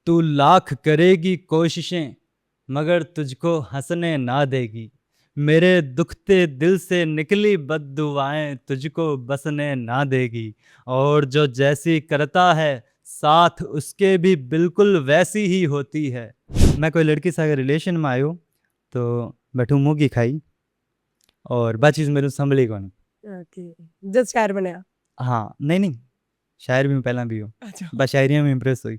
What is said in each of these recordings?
तू लाख करेगी कोशिशें मगर तुझको हंसने ना देगी। मेरे दुखते दिल से निकली बद्दुआएं तुझको बसने ना देगी। और जो जैसी करता है साथ उसके भी बिल्कुल वैसी ही होती है। मैं कोई लड़की से अगर रिलेशन में आयो तो बैठू मुँह की खाई और बातचीत मेरे संभली कौन। ओके, जब शायर बनया। हाँ नहीं नहीं, शायर भी मैं पहला भी हूँ, अच्छा। बस शायरियाँ में इम्प्रेस हुई।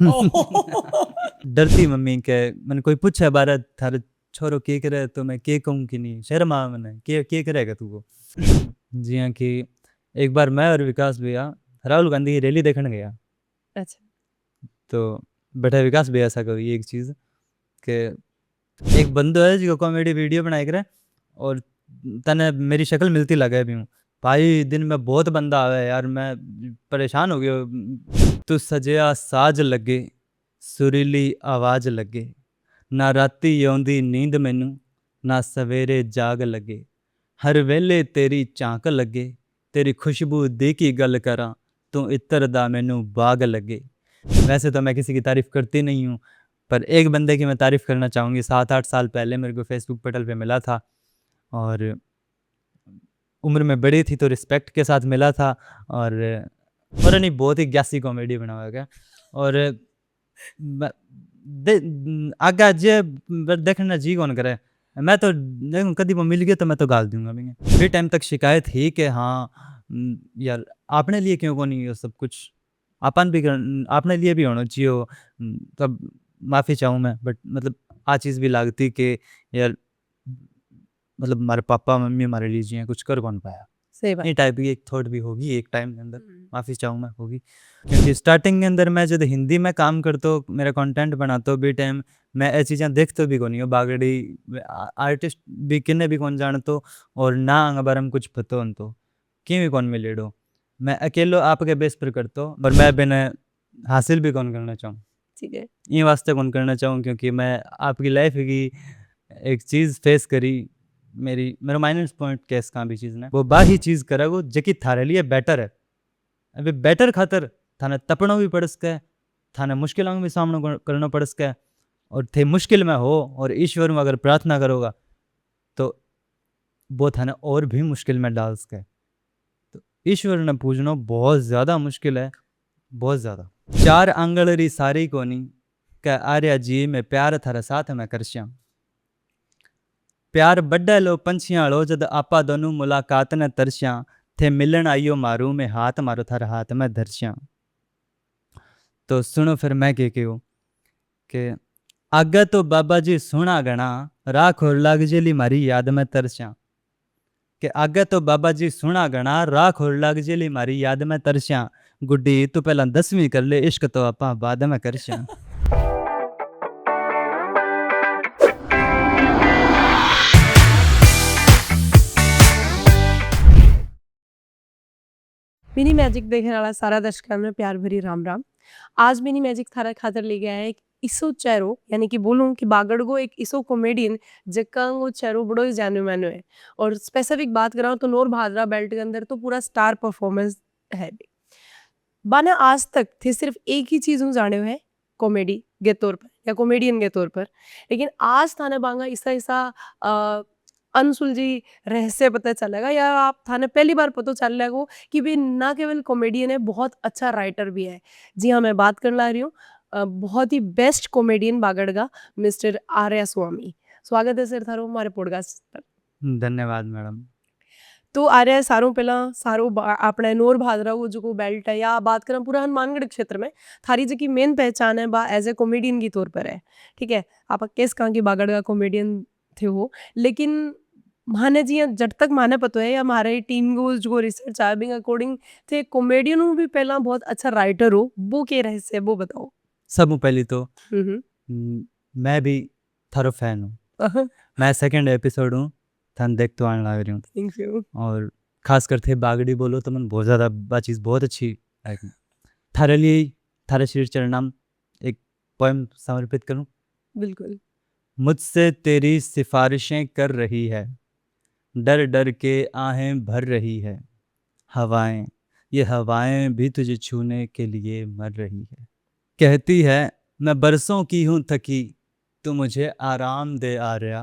ओह। डरती मम्मी के मैंने कोई पूछा बारा थारे छोरो के करे तो मैं के कहूँ कि नहीं, शर्म आ मैंने के करेगा तू वो। जी हाँ कि एक बार मैं और विकास भैया राहुल गांधी की रैली देखने गया। अच्छा। तो बैठा विकास भैया ऐसा कभी एक चीज़ कि एक बंदो है जो कॉमेडी वीडियो बनाए करे और तने मेरी शक्ल मिलती लगे भी हूँ भाई। दिन में बहुत बंदा आवे यार, मैं परेशान हो गया। तू सजया साज लगे सुरीली आवाज लगे, ना राती आउंदी नींद मैनू ना सवेरे जाग लगे। हर वेले तेरी झांक लगे, तेरी खुशबू दी की गल करा तू इत्र दा मैनू बाग लगे। वैसे तो मैं किसी की तारीफ करती नहीं हूँ, पर एक बंदे की मैं तारीफ करना चाहूँगी। 7-8 साल पहले मेरे को फेसबुक पटल पे मिला था और उम्र में बड़ी थी तो रिस्पेक्ट के साथ मिला था। और नहीं बहुत ही ग्यासी कॉमेडी बना हुआ है। और आगा जे देखना जी कौन करे। मैं तो कभी वो मिल गया तो मैं तो गाल दूंगा भी। फ्री टाइम तक शिकायत ही कि हाँ यार आपने लिए क्यों को नहीं ये सब कुछ आपन भी आपने लिए भी होना चाहिए। तब माफ़ी चाहूँ मैं, बट मतलब आ चीज़ भी लागती कि यार मतलब हमारे पापा मम्मी हमारे लिए जिए कुछ कर कौन पाया। सही बात। ये टाइप की एक थॉट भी होगी एक टाइम के अंदर, हम्म। माफ़ी चाहूँ मैं होगी। क्योंकि स्टार्टिंग के अंदर मैं जब हिंदी में काम करता हूँ मेरा कंटेंट बनाता हूँ भी टाइम मैं ये चीज़ें देखता भी कौन हो बागड़ी आर्टिस्ट भी किन्ने भी कौन जानतो और ना अंग बारे में कुछ पता हो तो कि भी कौन मिलेडो। मैं अकेलो आपके बेस पर करता हूँ और मैं बिना हासिल भी कौन करना चाहूँ। ठीक है। ये वास्ते कौन करना चाहूँ क्योंकि मैं आपकी लाइफ की एक चीज़ फेस करी। मेरा माइनस पॉइंट कैस का भी चीज़ ने वो बाही चीज़ करेगो जबकि थारे लिए बेटर है। अभी बेटर खातर थाने तपणो भी पड़ सके, थाने मुश्किलों का भी सामना करना पड़ सके। और थे मुश्किल में हो और ईश्वर में अगर प्रार्थना करोगा तो वो थाने और भी मुश्किल में डाल सके। तो ईश्वर ने पूजना बहुत ज़्यादा मुश्किल है, बहुत ज़्यादा। 4 आंगल री सारी कोनी के आर्या जी में प्यार थारे साथ में करश्या। प्यार बड्डे लो पंछियां लो जद आपा दोनों मुलाकात ने तरस्या थे मिलन आइयो मारू में हाथ मारो थारे हाथ में धरस्या। तो सुनो फिर मैं के क्यों कि आगे तो बाबा जी सुना गणा राख और लाग जेली मारी याद में तरस्या। कि आगे तो बाबा जी सुना गणा राख और लाग जेली मारी याद में तरस्या। गुड्डी तू पहला 10वीं कर ले इश्क तो आपा बाद में करस्या। मिनी मैजिक देखने वाला सारा दर्शकों में प्यार भरी राम राम। आज मिनी मैजिक थारा खातर ले गया है एक इसो चेहरो यानी कि बोलूं कि बागड़गो एक इसो कॉमेडियन जक्का वो चेहरो बड़ो ही जानो मानो है। और स्पेसिफिक बात कराऊं तो नोर भादरा बेल्ट के अंदर तो पूरा स्टार परफॉर्मेंस है भी। बाने आज तक थे सिर्फ एक ही चीज हूँ जाने है कॉमेडी के तौर पर या कॉमेडियन के तौर पर। लेकिन आज थाने बांगा ऐसा ऐसा अनसुलझी रहस्य पता चलेगा या आप थाने पहली बार पता चल लेगा कि भी ना केवल कॉमेडियन है बहुत अच्छा राइटर भी है। जी हाँ, मैं बात करने ला रही हूँ बहुत ही बेस्ट कॉमेडियन बागड़गा मिस्टर आर्या स्वामी। स्वागत है सर थारो हमारे पॉडकास्ट पर। धन्यवाद मैडम। तो आर्या सारों पहला सारो आपने नोर भादरा वो जो बेल्ट है या बात करें पूरा हनुमानगढ़ क्षेत्र में थारी जो की मेन पहचान है बा एज ए कॉमेडियन की तौर पर है। ठीक है, आप किस कहाँ की बागड़ का कॉमेडियन थे हो। लेकिन माने जी जब तक माने पता है या हमारे टीम को जो रिसर्च है बिंग अकॉर्डिंग थे कॉमेडियन हूँ भी पहला बहुत अच्छा राइटर हो वो के रहस्य वो बताओ। सब पहली तो हम्म। मैं भी थारो फैन हूँ। मैं सेकंड एपिसोड हूँ थान देख तो आने लग रही हूँ। Thank you. और खास कर थे बागड़ी बोलो तो मन बहुत ज़्यादा बातचीत बहुत अच्छी लगी। थारे लिए थारे श्री चरणाम एक पोएम समर्पित करूँ। बिल्कुल। मुझसे तेरी सिफारिशें कर रही है, डर डर के आहें भर रही है, हवाएं ये हवाएं भी तुझे छूने के लिए मर रही है। कहती है मैं बरसों की हूँ थकी, तू मुझे आराम दे आर्या।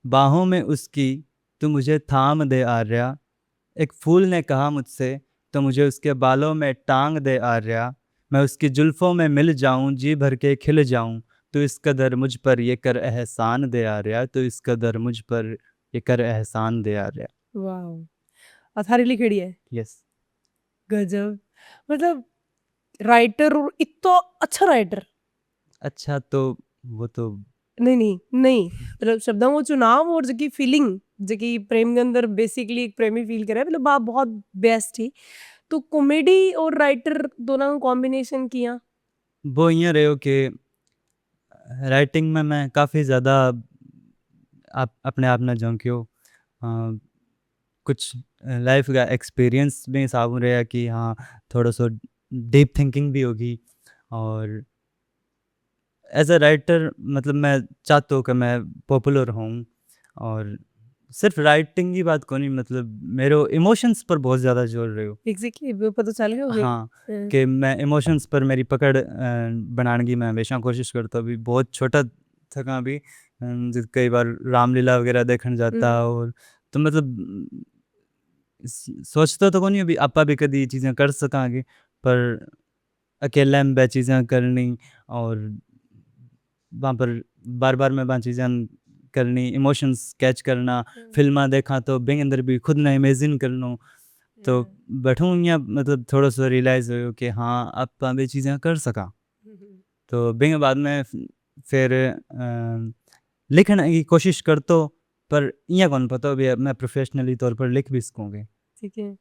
बाहों में उसकी तू मुझे थाम दे आर्या। एक फूल ने कहा मुझसे तो मुझे उसके बालों में टांग दे आर्या। मैं उसकी जुल्फों में मिल जाऊं, जी भर के खिल जाऊं। तो इस कदर मुझ पर ये कर एहसान दे आर्या, तो इस कदर मुझ पर ये कर एहसान दे आर्या। वाओ! अथारी लिखेड़ी है। यस। गजब! मतलब राइटर और इतना अच्छा राइटर। अच्छा तो वो तो नहीं मतलब शब्दों को चुनाव और जकी फीलिंग जकी प्रेम के अंदर बेसिकली एक प्रेमी फील करे मतलब आप बहुत बेस्ट ही तो कॉमेडी और राइटर दोनों का कॉम्बिनेशन किया। वो यूँ रहे हो कि राइटिंग में मैं काफ़ी ज़्यादा आप अपने आप न झोंकियो। कुछ लाइफ का एक्सपीरियंस भी हिसाब रहा कि हाँ थोड़ा सो डीप थिंकिंग भी होगी। और एज अ राइटर मतलब मैं चाहता हूँ कि मैं पॉपुलर हूँ। और सिर्फ राइटिंग की बात को नहीं, मतलब मेरे इमोशंस पर बहुत ज़्यादा जोर रहे हो। एग्जैक्टली वो पता चल गया होगा। हाँ कि मैं इमोशंस पर मेरी पकड़ बनाने की मैं हमेशा कोशिश करता भी। बहुत छोटा थका भी कई बार रामलीला वगैरह देखने जाता। और तो मतलब सोचता तो नहीं अभी आपा भी कभी चीज़ें कर सकांगे, पर अकेले में वह चीज़ें करनी और वहाँ पर बार बार मैं वहाँ चीज़ें करनी, इमोशंस कैच करना। फिल्मा देखा तो बिंग अंदर भी खुद ने इमेजिन कर लूँ। तो बैठूँ या मतलब थोड़ा सा रियलाइज़ हो कि हाँ अब भी चीज़ें कर सका। तो बिंग बाद में फिर लिखने की कोशिश करतो, पर इं कौन पता भी मैं प्रोफेशनली तौर पर लिख भी सकूँगी। ठीक है।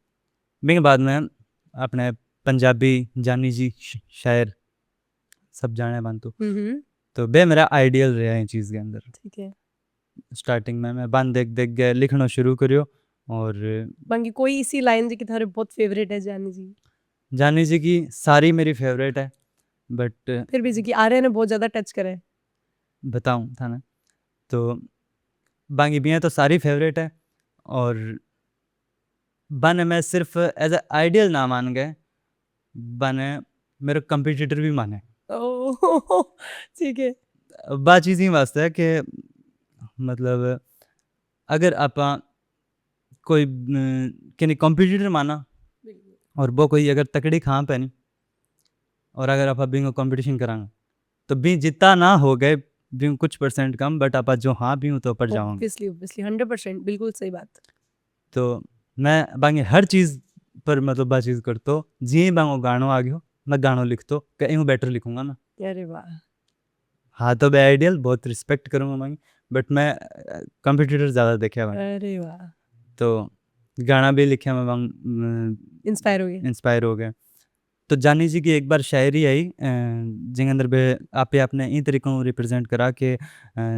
बिंग बाद में अपने पंजाबी जानी जी शायर सब जाने बनतु। तो बे मेरा आइडियल रहा है चीज़ के अंदर। ठीक है। स्टार्टिंग में मैं बन देख देख के लिखना शुरू करियो। और बाकी कोई इसी लाइन जी की थारे बहुत फेवरेट है जानी जी? जानी जी की सारी मेरी फेवरेट है, बट फिर भी जी की आर्य ने बहुत ज्यादा टच करे। बताऊँ था ना तो बाकी भी हैं तो सारी फेवरेट है। और बन मैं सिर्फ एज ए आइडियल ना मान गए, बने मेरे कंपटीटर भी माने। ओह ठीक है। बात चीज़ ही वास्ते है कि मतलब अगर आप कोई किन्हीं कंपटीटर माना और वो कोई अगर तकड़ी खां पे नहीं, और अगर आप बिंग कंपटीशन करांगे तो भी जितना ना हो गए भी कुछ परसेंट कम, बट आप जो हाँ भी हूँ तो ऊपर जाऊँगे। ऑब्वियसली ऑब्वियसली 100% बिल्कुल सही बात। तो मैं बाकी हर चीज़ पर मतलब बात चीज़ करता हूँ। जी बांगो गानो आ गयो मैं गानो लिखतो कहीं बेटर लिखूंगा ना। अरे वाह! हाँ तो मैं आइडियल बहुत रिस्पेक्ट करूँगा मांगी, बट मैं कंपटीटर ज़्यादा देखे हुए हैं। अरे वाह! तो गाना भी लिखे मैं बांग इंस्पायर हो गए। इंस्पायर हो गए। तो जानी जी की एक बार शायरी आई जिंग अंदर बे आपे आपने इन तरीकों रिप्रेजेंट करा कि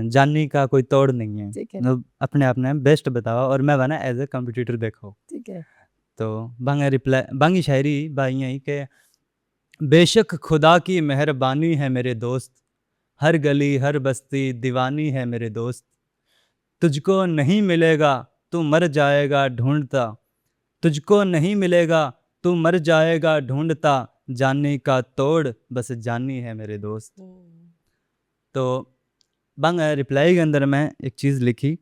जानी का कोई तोड़ नहीं है, ठीक है। मतलब अपने आप ने बेस्ट बतावा और मैं बना एज ए कंपटीटर देखो। ठीक है। तो बांगा रिप्लाई बांगी शायरी बाई आई कि बेशक खुदा की मेहरबानी है मेरे दोस्त, हर गली हर बस्ती दीवानी है मेरे दोस्त। तुझको नहीं मिलेगा तू मर जाएगा ढूंढता, तुझको नहीं मिलेगा तू मर जाएगा ढूंढता। जानी का तोड़ बस जानी है मेरे दोस्त। तो बंग रिप्लाई के अंदर मैं एक चीज़ लिखी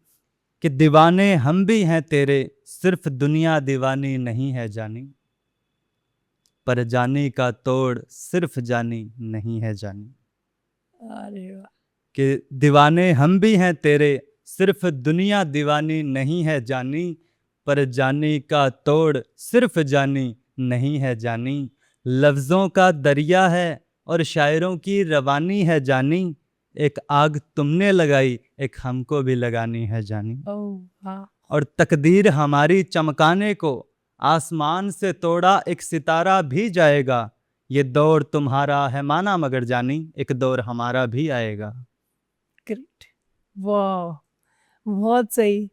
कि दीवाने हम भी हैं तेरे, सिर्फ दुनिया दीवानी नहीं है जानी। पर जानी का तोड़ सिर्फ जानी नहीं है जानी। अरे वाह! कि दीवाने हम भी हैं तेरे, सिर्फ दुनिया दीवानी नहीं है जानी। पर जानी का तोड़ सिर्फ जानी नहीं है जानी। लफ्ज़ों का दरिया है और शायरों की रवानी है जानी। एक आग तुमने लगाई एक हमको भी लगानी है जानी। ओह वाह! और तकदीर हमारी चमकाने को आसमान से तोड़ा एक सितारा भी जाएगा। ये दौर तुम्हारा है माना मगर जानी, एक दौर हमारा भी आएगा। ग्रेट। वाह! बहुत सही।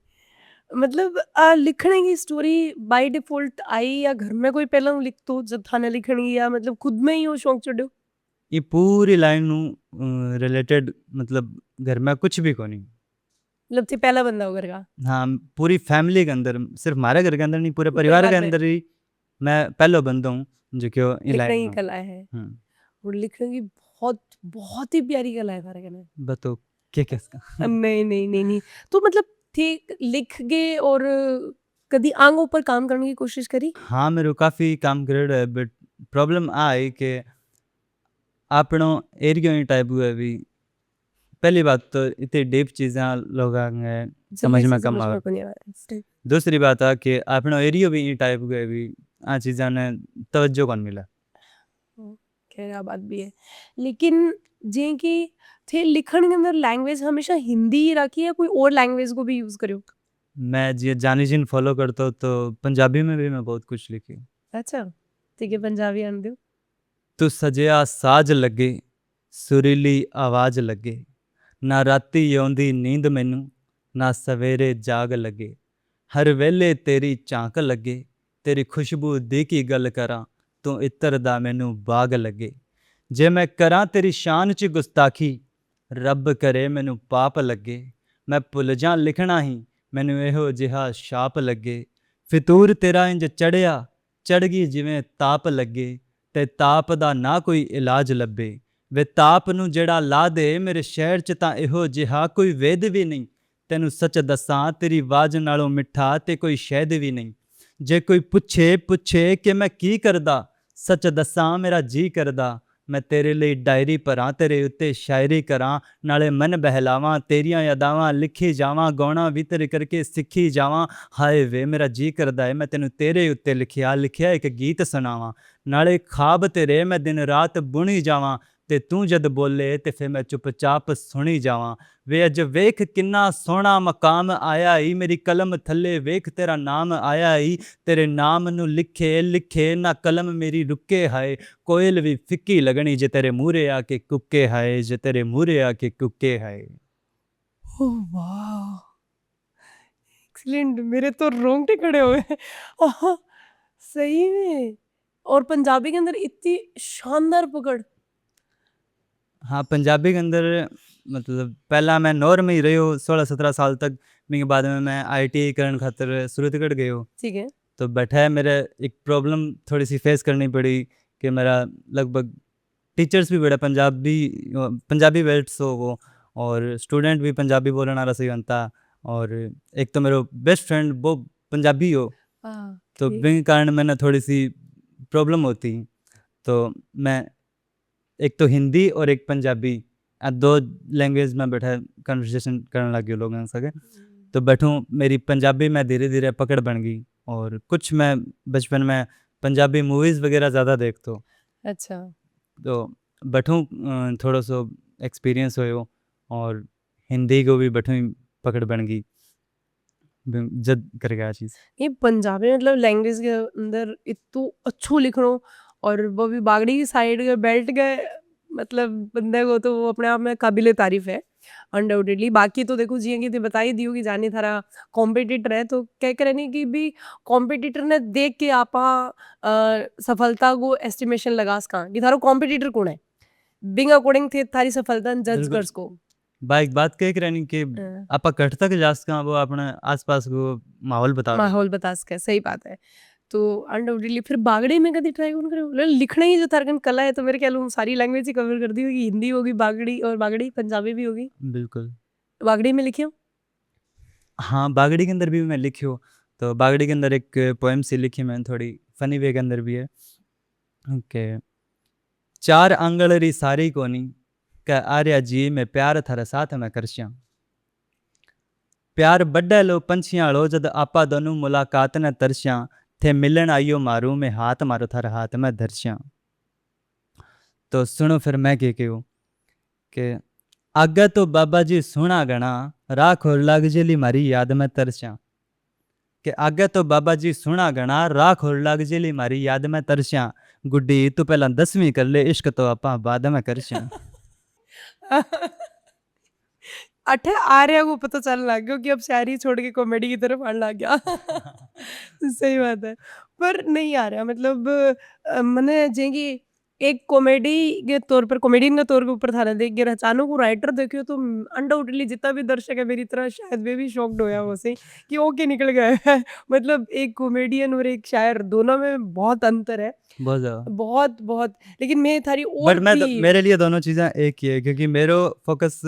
मतलब लिखने की स्टोरी बाय डिफ़ॉल्ट आई या घर में कोई पहले लिख तो जब थाने लिखनी या मतलब खुद में ही वो शौक चढ़ो? ये पूरी लाइन रिलेटेड मतलब घर में कुछ भी को नहीं। मतलब थी पहला बंदा हो घर का? हाँ पूरी फैमिली के अंदर, सिर्फ हमारे घर के अंदर नहीं पूरे परिवार परिवार के में अंदर ही मैं पहला बंदा हूँ जो कि ये लिखने लाइन की में। कला है। और लिखने की बहुत बहुत ही प्यारी कला है थारे कने। बताओ क्या क्या इसका नहीं नहीं नहीं नहीं तो मतलब ठीक लिख गए और कभी आंग ऊपर काम करने की कोशिश करी। हाँ मेरे को काफ़ी काम करेड़ो है बट प्रॉब्लम आई कि आपनो एरियो ही टाइप हुआ है भी पहली बात तो इतनी डीप चीज़ें लोग समझ जल्दी में से कम समझ आवे। में को नहीं आ रहा है। दूसरी बात है कि आपनो एरियो भी ई टाइप हुआ है भी आ चीज़ें ने तवज्जो कौन मिला। खैर आ बात भी है लेकिन जे कि थे लिखण के अंदर लैंग्वेज हमेशा हिंदी ही रखी है कोई और लैंग्वेज को भी यूज करो। मैं जी जानी जिन फॉलो करता हूँ तो पंजाबी में भी मैं बहुत कुछ लिखी। अच्छा ठीक है पंजाबी आन दो। तू सजिया साज लगे सुरीली आवाज लगे ना राती आउंदी नींद मैनू ना सवेरे जाग लगे हर वेले तेरी झांक लगे तेरी खुशबू दी की गल करा तू इत्र दा मैनू बाग लगे जे मैं करा तेरी शान च गुस्ताखी रब करे मैनू पाप लगे मैं भुल जा लिखना ही मैनू एहो जिहा शाप लगे फितूर तेरा इंज चढ़िया चढ़ गई जिवें ताप लगे ते ताप दा ना कोई इलाज लभे वे ताप नूं जेड़ा ला दे मेरे शहर च तां इहो जिहा कोई वेद भी नहीं तैनू सच दसां तेरी आवाज नालों मिठा ते कोई शहद भी नहीं जे कोई पुछे कि मैं की करदा सच दसां मेरा जी करदा मैं तेरे लिए डायरी भरां तेरे उत्ते शायरी करां नाले मन बहलावां तेरियां यादावां लिखी जावां गौणा वितर करके सिक्खी जावां हाय वे मेरा जी करदा है मैं तेनू तेरे उत्ते लिखिया एक गीत सुनावां नाले खाब तेरे मैं दिन रात बुनी जावां ते तू जद बोले ते फिर मैं चुपचाप सुनी जावां वे अज वेख किन्ना सोहना मकाम आया ई मेरी कलम थल्ले वेख तेरा नाम आया ई तेरे नाम नू लिखे लिखे ना कलम मेरी रुके हाय कोयल भी फिक्की लगनी जे तेरे मूरे आके कुके हाय जे तेरे मूरे आके कुके हाय। ओह वाह एक्सीलेंट मेरे तो रोंगटे खड़े हुए हैं। आहा, सही में और पंजाबी के अंदर इतनी शानदार पकड़। हाँ पंजाबी के अंदर मतलब पहला मैं नॉर में ही रही हूँ 16-17 साल तक के बाद में मैं ITI करने खातर सूरतगढ़ गई हूँ ठीक है तो बैठा है मेरे एक प्रॉब्लम थोड़ी सी फेस करनी पड़ी कि मेरा लगभग टीचर्स भी बड़े पंजाबी वेल्ट्स हो वो और स्टूडेंट भी पंजाबी बोलने वाला सही बनता और एक तो मेरा बेस्ट फ्रेंड वो पंजाबी हो तो ठीक बिन कारण मैंने थोड़ी सी प्रॉब्लम होती तो मैं एक तो हिंदी और एक पंजाबी दो लैंग्वेज में बैठा कन्वर्सेशन करने लग गया लोगों के तो बैठूँ मेरी पंजाबी में धीरे धीरे पकड़ बन गई और कुछ मैं बचपन में पंजाबी मूवीज़ वगैरह ज़्यादा देखता हूँ अच्छा तो बैठूँ थोड़ा सा एक्सपीरियंस हो और हिंदी को भी बैठूँ पकड़ बन गई जद कर गया चीज़। ये पंजाबी मतलब लैंग्वेज के अंदर इतू अच्छो लिखणो और वो भी बागड़ी की साइड के बेल्ट के मतलब बंदे को तो वो अपने आप में काबिले तारीफ है अनडाउटेडली बाकी तो देखो जियां कि ते बता ही दियो कि जानी थारा कॉम्पिटिटर है तो कह करे नहीं कि भी कॉम्पिटिटर ने देख के आपा सफलता को एस्टिमेशन लगा सका कि थारो कॉम्पिटिटर कौन है बिंग अकॉर्डिंग थे थारी सफलता जज बिल्कुल कर सको। बाइक बात कह रही कि आप कट तक जा सका वो अपने आसपास को माहौल बता माहौल बता सके सही बात है तो अनडाउटेडली फिर बागड़ी में कभी ट्राई कौन करे लिखना ही जो तारकन कला है तो मेरे ख्याल में सारी लैंग्वेज ही कवर कर दी होगी हिंदी होगी बागड़ी और बागड़ी पंजाबी भी होगी बिल्कुल बागड़ी में लिखी हो। हाँ बागड़ी के अंदर भी मैं लिखी हूँ तो बागड़ी के अंदर एक पोएम सी लिखी मैंने थोड़ी फनी वे के अंदर भी है ओके चार आंगलरी सारी कोनी क्या आर्या जी मैं प्यार थारा साथ में करश्या प्यार बड्डे लो पंछियां लो जद आपा दोनों मुलाकात न तरश्या थे मिलन आइयो मारू मैं हाथ मारो थारा हाथ में धरश्या तो सुनो फिर मैं क्या कहूँ कि आगे तो बाबा जी सुना गणा राख और लाग जेली मारी याद में तरस्या कि आगे तो बाबा जी सुना गणा राख और लाग जेली मारी याद में तरस्या गुड्डी तू पहला 10वीं कर ले इश्क तो आपा बाद में करस्या। अठे आर्या को पता चलने लग गया कि अब शायरी छोड़ के कॉमेडी की तरफ आने लग गया। सही बात है पर नहीं आ रहा मतलब मैंने जेंगी एक कॉमेडी के तौर पर कॉमेडियन के तौर के ऊपर थाने देख के अचानक वो राइटर देखियो तो अनडाउटेडली जितना भी दर्शक है मेरी तरह शायद वे भी शॉक्ड होया हो से कि ओके निकल गया है मतलब एक कॉमेडियन और एक शायर दोनों में बहुत अंतर है बहुत ज़्यादा। बहुत बहुत लेकिन मैं थारी बट और मैं तो भी मेरे लिए दोनों चीज़ें एक ही है क्योंकि मेरो फ़ोकस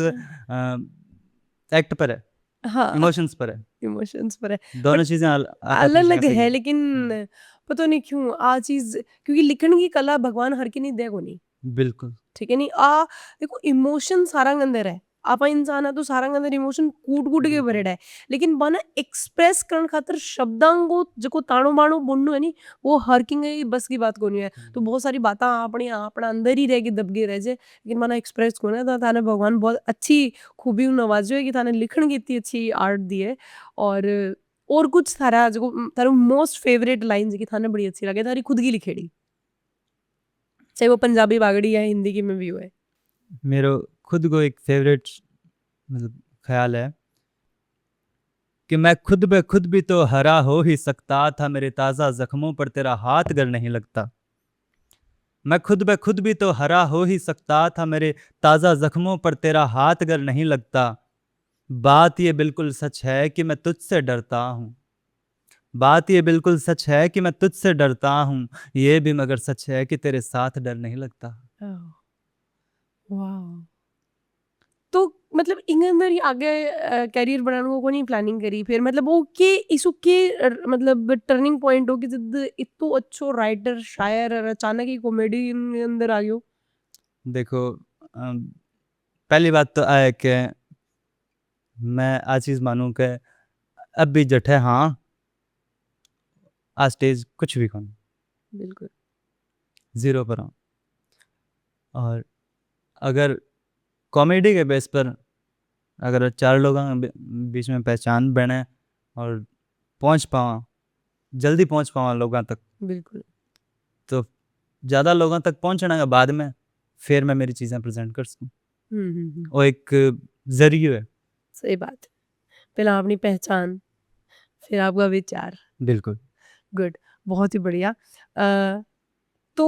एक्ट पर है, हाँ इमोशंस पर है। इमोशंस पर है दोनों बट चीज़ें अपनी जगह अलग सही है है। लेकिन पता नहीं क्यों आ चीज क्योंकि लिखण की कला भगवान हर की नहीं देगो नहीं बिल्कुल, ठीक है नहीं देखो इमोशन सारा अंदर है आपा इंसान है तो सारा अंदर इमोशन कूट कूट के बिल्कुल। भरेड़ा है लेकिन बना एक्सप्रेस करण खातर शब्दांगो जको ताणो बाणो बोलनो है नी वो हर की बस की बात कोनी है तो बहुत सारी बातें अपनी अपना अंदर ही रह के दबगे रह जाए लेकिन मना एक्सप्रेस कोने तो थाने भगवान बहुत अच्छी खूबी नवाजो है कि थाने लिखण की इतनी अच्छी आर्ट दी है और कुछ थारा जो थारो मोस्ट फेवरेट लाइन जी की थाने बड़ी अच्छी लगे थारी खुद की लिखेड़ी चाहे वो पंजाबी बागड़ी या हिंदी की में भी हो है मेरो खुद को एक फ़ेवरेट मतलब ख़्याल है कि मैं खुद ब खुद भी तो हरा हो ही सकता था, मेरे ताज़ा ज़ख्मों पर तेरा हाथ गर नहीं लगता। मैं खुद ब खुद भी तो हरा हो ही सकता था, मेरे ताज़ा ज़ख्मों पर तेरा हाथ गर नहीं लगता। बात ये बिल्कुल सच है कि मैं तुझसे डरता हूँ। बात ये बिल्कुल सच है कि मैं तुझसे डरता हूँ, ये भी मगर सच है कि तेरे साथ डर नहीं लगता। वाह तो मतलब इंगे अंदर ही आगे करियर बनाने को नहीं प्लानिंग करी फिर मतलब वो के इसु के मतलब टर्निंग पॉइंट हो कि जब इतो अच्छो राइटर शायर और अचानक ही कॉमेडी अंदर आ गयो देखो पहली बात तो है कि मैं आ चीज़ मानूँ कि अब भी जठे हाँ, आ स्टेज कुछ भी कोनी, बिल्कुल 0 पर हूँ। और अगर कॉमेडी के बेस पर अगर 4 लोगों के बीच में पहचान बने और पहुँच पावां, जल्दी पहुँच पावां लोगों तक, बिल्कुल तो ज़्यादा लोगों तक पहुँचने के बाद में फिर मैं मेरी चीज़ें प्रेज़ेंट कर सकूँ। वो एक ज़रियो है। सही बात है पहला अपनी पहचान फिर आपका विचार बिल्कुल। गुड बहुत ही बढ़िया तो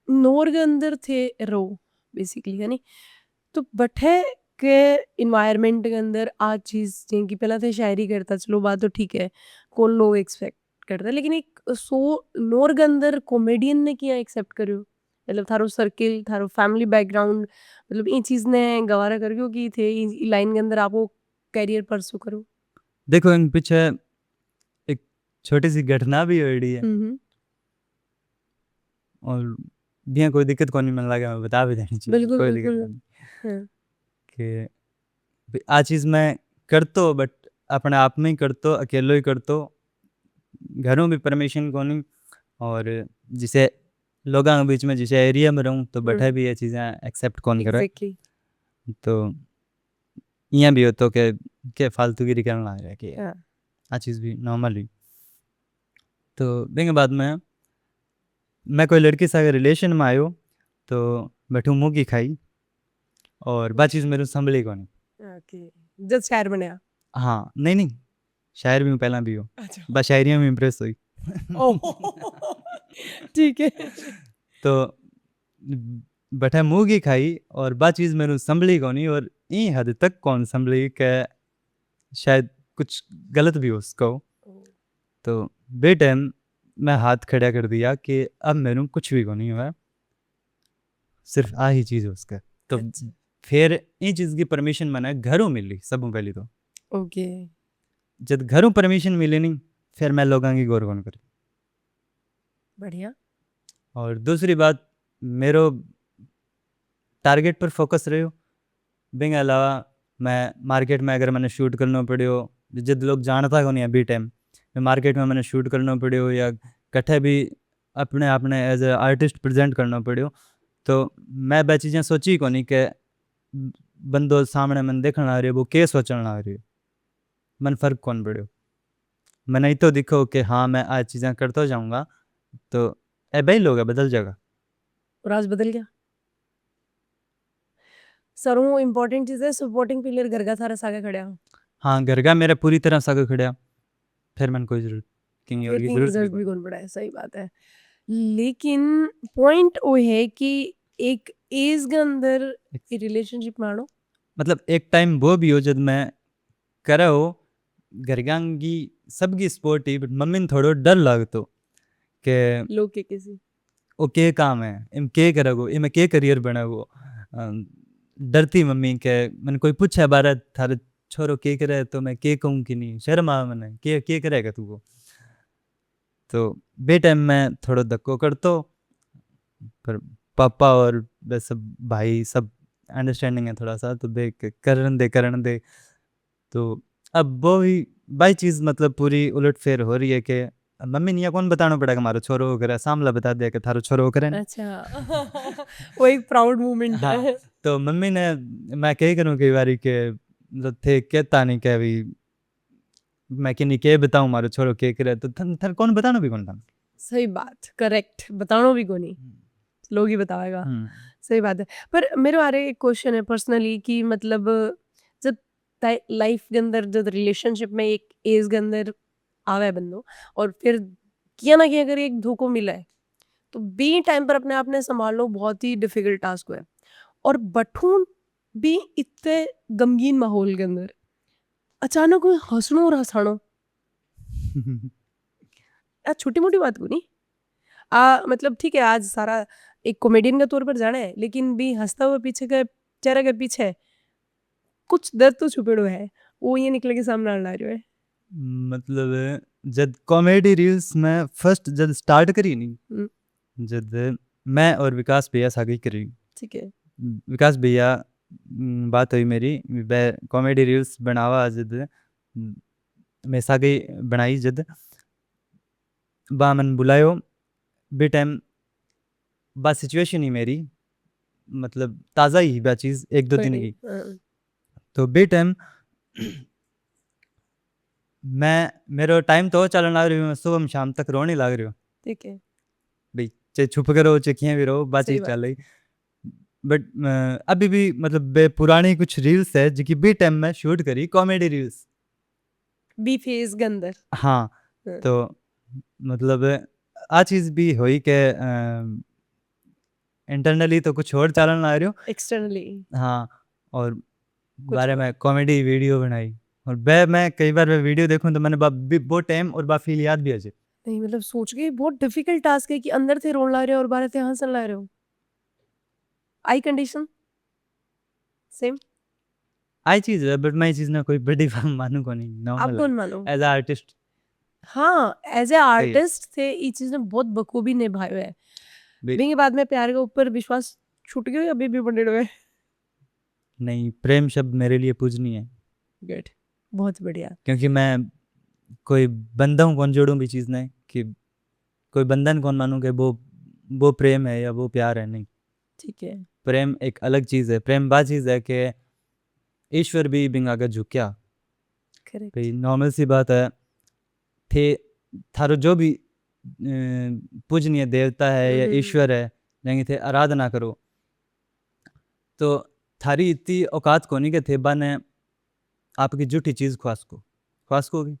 नोर के अंदर थे रो बेसिकली है नी तो बठे के इन्वायरमेंट के अंदर आ चीज़ जिनकी पहला थे शायरी करता चलो बात तो ठीक है कौन लोग एक्सपेक्ट करता लेकिन एक सो नोर के अंदर कॉमेडियन ने किया एक्सेप्ट करियो मतलब थारो सर्किल थारो फैमिली बैकग्राउंड मतलब ये चीज़ ने गवारा करियो कि थे ई लाइन के अंदर आपको करियर परसू करो देखो इन पीछे एक छोटी-सी घटना भी होड़ी है और बिया कोई दिक्कत कोनी मन लागे मैं बता भी देनी चाहिए, बिल्कुल कोई दिक्कत बिल्कुल नहीं हाँ, कि आ चीज़ मैं करतो बट अपने आप में ही करतो, अकेलो ही करतो, घरों भी परमिशन कोनी और जिसे लोगों के बीच में जिसे एरिया में रहूँ तो बैठे भी ये चीज़ें एक्सेप्ट कौन करे। एग्जैक्टली तो इयां भी होतो के फालतूगिरी करन लाग रहा कि हाँ आ चीज़ भी नॉर्मल ही। तो बिंगे बाद में मैं कोई लड़की से अगर रिलेशन में आयो तो बैठूँ मुँह की खाई और बा चीज़ मेरे संभली कोनी। ओके जब शायर बनया हाँ, नहीं, शायर भी हूँ पहला भी हूँ। अच्छा बस शायरियाँ में इम्प्रेस हुई। ओह ठीक है तो बैठे मुँह की खाई और बा चीज़ मेनू संभली कोनी और ई हद तक कौन संभली के शायद कुछ गलत भी हो उसको। तो बे टाइम मैं हाथ खड़ा कर दिया कि अब मेनू कुछ भी कोनी हुआ, सिर्फ आ ही चीज़ है उसका। तो अच्छा फिर ई चीज़ की परमिशन मैंने घरों मिली सबों पहली तो। ओके जब घरों परमिशन मिली नहीं फिर मैं लोगों की गौर कौन करी। बढ़िया और दूसरी बात मेरो टारगेट पर फोकस रहो बिंग अलावा मैं मार्केट में अगर मैंने शूट करना पड़ो जिद लोग जानता को नहीं अभी टाइम मैं मार्केट में मैंने शूट करना पड़ो या कट्ठे भी अपने अपने एज ए आर्टिस्ट प्रेजेंट करना पड़ो तो मैं वह चीज़ें सोची को नहीं कि बंदो सामने मन देखना आ रही वो के सोचना आ रही मन फर्क कौन पड़ो मैंने ही तो दिखो कि हाँ मैं आज चीज़ें करता जाऊँगा तो ए भाई लोग बदल जाएगा। और आज बदल गया सरों इम्पोर्टेंट चीज़ है सपोर्टिंग पिलर घर का सारा सागे खड़ा हो हाँ घर का मेरा पूरी तरह सग खड़ा फिर मैंने कोई जरूरत किंग और फिर की कहीं की जरूरत भी जरूरत कोई। भी कौन पड़ा है सही बात है लेकिन पॉइंट वो है कि एक एज के अंदर रिलेशनशिप मानो मतलब एक टाइम वो भी हो जब मैं करे हो घरगांगी सबकी सपोर्ट ही बट मम्मी ने थोड़ो डर लागतो के लोग के किसी ओ के काम है इम के करेगो इमे के करियर बनेगो डरती मम्मी के मैंने कोई पूछे बारे थारे छोरो के करे तो मैं के कहूँ कि नहीं शर्म आ मैंने के करेगा तू वो तो बे टाइम में थोड़ा धक्को करतो पर पापा और वे सब भाई सब अंडरस्टैंडिंग है थोड़ा सा तो बे करण दे तो अब वो ही बाई चीज मतलब पूरी उलट फेर हो रही है कि मम्मी ने कौन बताना पड़ेगा मारो छोरो करे सामला बता दिया कि थारो छोरो करे अच्छा वो एक प्राउड मोमेंट हाँ है तो मम्मी ने मैं कही करूँ कई बारी के मतलब थे कहता नहीं कि अभी मैं कि नहीं के बताऊं मारो छोरो के करे तो थर कौन बताना भी कौन था सही बात करेक्ट बताना भी को नहीं लोग ही बताएगा सही बात है पर मेरे बारे एक क्वेश्चन है पर्सनली कि मतलब जब लाइफ के अंदर जब रिलेशनशिप में एक एज के अंदर आवे बंदो और फिर किया ना कि अगर एक धोखो मिला है तो बी टाइम पर अपने आप ने संभालो बहुत ही डिफिकल्ट टास्क है और बठून भी इतने गमगीन माहौल के अंदर अचानक कोई हंसनो और हंसानो छोटी मोटी बात को नहीं मतलब ठीक है आज सारा एक कॉमेडियन के तौर पर जाना है लेकिन भी हंसता हुआ पीछे के चेहरे के पीछे कुछ दर्द तो छुपेड़ो है वो ये निकल के सामने आ रहा है मतलब जब कॉमेडी रील्स में फर्स्ट जब स्टार्ट करी नहीं हम्म, जब मैं और विकास भैया सागी करी ठीक है विकास भैया बात हुई मेरी कॉमेडी रील्स बनावा जद मैं सागी बनाई जद बा मन बुलायो बे टाइम बात सिचुएशन ही मेरी मतलब ताज़ा ही बा चीज़ एक दो दिन पड़ी की तो बे टाइम मैं मेरो टाइम तो चलन लग रही हूँ सुबह शाम तक रोने लग रही हूँ ठीक है भाई चाहे छुप के रहो चाहे किए भी रहो सही बातचीत बात चल रही बट अभी भी मतलब बे पुरानी कुछ रील्स है जो कि बी टाइम में शूट करी कॉमेडी रील्स बी फेस के अंदर हाँ तो मतलब आ चीज़ भी हुई कि इंटरनली तो कुछ और चलन ला रही हूँ एक्सटर्नली हाँ और कुछ बारे और में कॉमेडी वीडियो बनाई और मैं कई बार मैं वीडियो देखूं तो मैंने वो टाइम और बा फील याद भी आ जाए नहीं मतलब सोच के बहुत डिफिकल्ट टास्क है कि अंदर थे रोन ला रहे हो और बाहर थे हंसन ला रहे हो आई कंडीशन सेम आई चीज़ है बट मैं ये चीज़ ना कोई बड़ी मानू को नहीं आप नॉर्मल कौन है मानो एज आर्टिस्ट हाँ एज ए सही है आर्टिस्ट थे ये चीज ने बहुत बखूबी निभाए है भी बिंग बाद में प्यार के ऊपर विश्वास छूट गया या अभी भी बने हुए नहीं प्रेम शब्द मेरे लिए पूजनीय है गुड बहुत बढ़िया क्योंकि मैं कोई बंधा हूँ कौन जोड़ूं भी चीज़ नहीं कि कोई बंधन कौन मानूं कि वो प्रेम है या वो प्यार है नहीं ठीक है प्रेम एक अलग चीज़ है प्रेम बा चीज़ है कि ईश्वर भी बिंग आगे झुक्या करेक्ट भाई नॉर्मल सी बात है थे थारो जो भी पूजनीय देवता है या ईश्वर है लेकिन थे आराधना करो तो थारी इतनी औकात को नहीं कि थे बा ने आपकी झूठी चीज़ ख्वास को होगी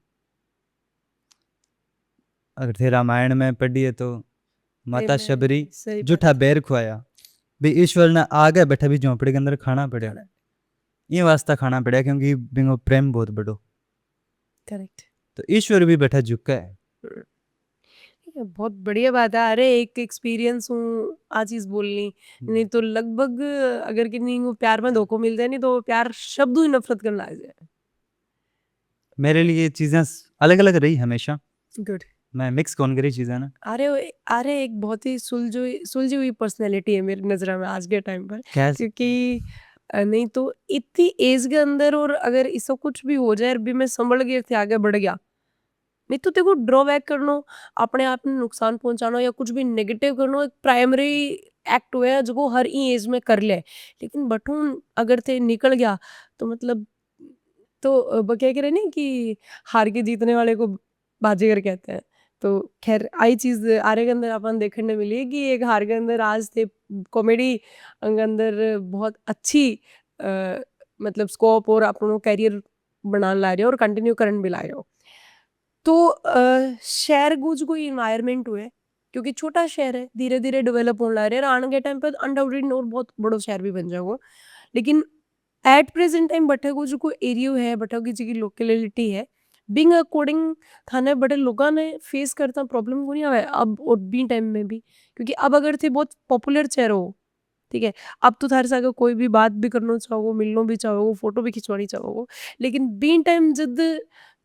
अगर थे रामायण में पढ़ी है तो माता शबरी सही झूठा बेर खुआया भी ईश्वर ने आगे बैठा भी झोंपड़ी के अंदर खाना पड़ा ये वास्ता खाना पड़ा क्योंकि बिंगो प्रेम बहुत बड़ो करेक्ट तो ईश्वर भी बैठा झुका है बहुत बढ़िया बात है अरे एक एक्सपीरियंस हूँ आ चीज बोलनी नहीं तो लगभग अगर कि नहीं वो प्यार में धोखो मिल जाए नहीं तो प्यार शब्द ही नफरत करना आ जाए मेरे लिए ये चीज़ें अलग अलग रही हमेशा गुड मैं मिक्स कौन करी चीज़ें ना अरे एक बहुत ही सुलझी हुई पर्सनैलिटी है मेरी नज़र में आज के टाइम पर कैसे क्योंकि नहीं तो इतनी एज के अंदर और अगर इसको कुछ भी हो जाए भी मैं संभल गया थे आगे बढ़ गया नहीं तो देखो ड्रॉबैक करना अपने आप में नुकसान पहुंचाना या कुछ भी नेगेटिव करना एक प्राइमरी एक्ट हुआ है जो हर ई एज में कर ले लेकिन बटून अगर थे निकल गया तो मतलब तो क्या कह रहे नहीं कि हार के जीतने वाले को बाजीगर कहते हैं तो खैर आई चीज आरे के अंदर अपन देखने मिली है कि एक हार के अंदर आज थे कॉमेडी के अंदर बहुत अच्छी मतलब स्कोप और अपनों कैरियर बनाने ला रहे हो और कंटिन्यू करने भी ला रहे हो तो शहर गुज कोई इन्वायरमेंट हुए क्योंकि छोटा शहर है, धीरे धीरे डेवलप होने लग रहा है, आने के टाइम पर अनडाउटेड और बहुत बड़ो शहर भी बन जाएगा। लेकिन एट प्रेजेंट टाइम बठे को जो कोई एरियो है, बठे की जी लोकेलिटी है, बिंग अकॉर्डिंग थाने बड़े लोगों ने फेस करता प्रॉब्लम को नहीं आवे अब और बी टाइम में भी, क्योंकि अब अगर थे बहुत पॉपुलर चेहरा हो, ठीक है, अब तो थारे साथ कोई भी बात भी करना चाहो, मिलना भी चाहो, फोटो भी खिंचवानी चाहो, लेकिन बी टाइम जब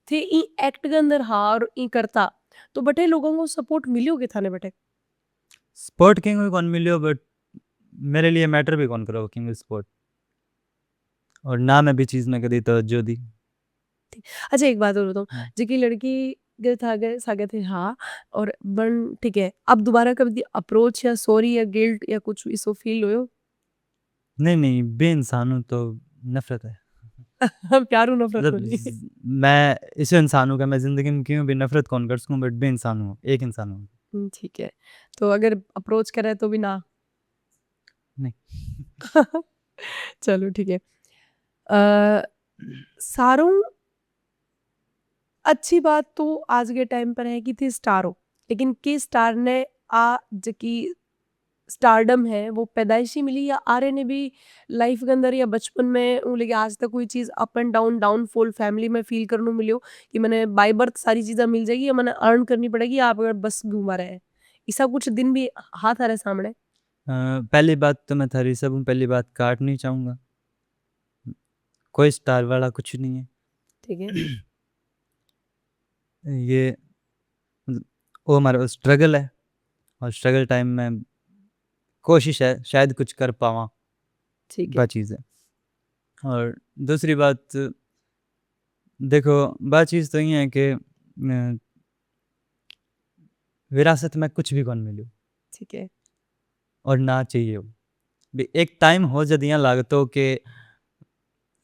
थे ई एक्ट के अंदर हार ई करता तो बटे लोगों को सपोर्ट मिलियो के थाने बटे। स्पोर्ट किंग भी कौन मिलियो, बट मेरे लिए मैटर भी कौन करो किंग स्पोर्ट, और ना मैं भी चीज़ में कभी तवज्जो दी। अच्छा एक बात और बताऊँ, जेकी लड़की गए था गए सागे थे हाँ, और बन ठीक है, अब दोबारा कभी अप्रोच या सॉरी या गिल्ट या कुछ इसो फील हो नहीं नहीं, बे इंसान हूँ तो नफरत है। प्यार नफरत मतलब वाली। मैं इस इंसान हूँ का मैं जिंदगी में क्यों भी नफरत कौन कर सकूँ, बट बे इंसान हूँ, एक इंसान हूँ। ठीक है, तो अगर अप्रोच करे तो भी ना। नहीं। चलो ठीक है। सारों अच्छी बात तो आज के टाइम पर है कि थी स्टार हो, लेकिन के स्टार ने आ जकी स्टारडम है वो पैदाइशी मिली या आर्य ने भी लाइफ के अंदर या बचपन में लेकिन आज तक कोई चीज़ up and down downfall family में फील करने मिलियो कि मैंने बाय बर्थ सारी चीज़ें मिल जाएगी या मैंने अर्न करनी पड़ेगी, आप अगर बस घुमा रहे हैं ऐसा कुछ दिन भी हाथ आ रहे सामने। पहली बात तो मैं थारी सब पहली बात काट नहीं चाहूँगा, कोई स्टार वाला कुछ नहीं है। ठीक है। ये मतलब वो हमारा स्ट्रगल है, और स्ट्रगल टाइम में कोशिश है शायद कुछ कर पावा, ठीक है। वह चीज़ है। और दूसरी बात देखो, वह चीज़ तो ये है कि विरासत में कुछ भी कौन मिलो, ठीक है। और ना चाहिए वो भी। एक टाइम हो जब यहाँ लागतो कि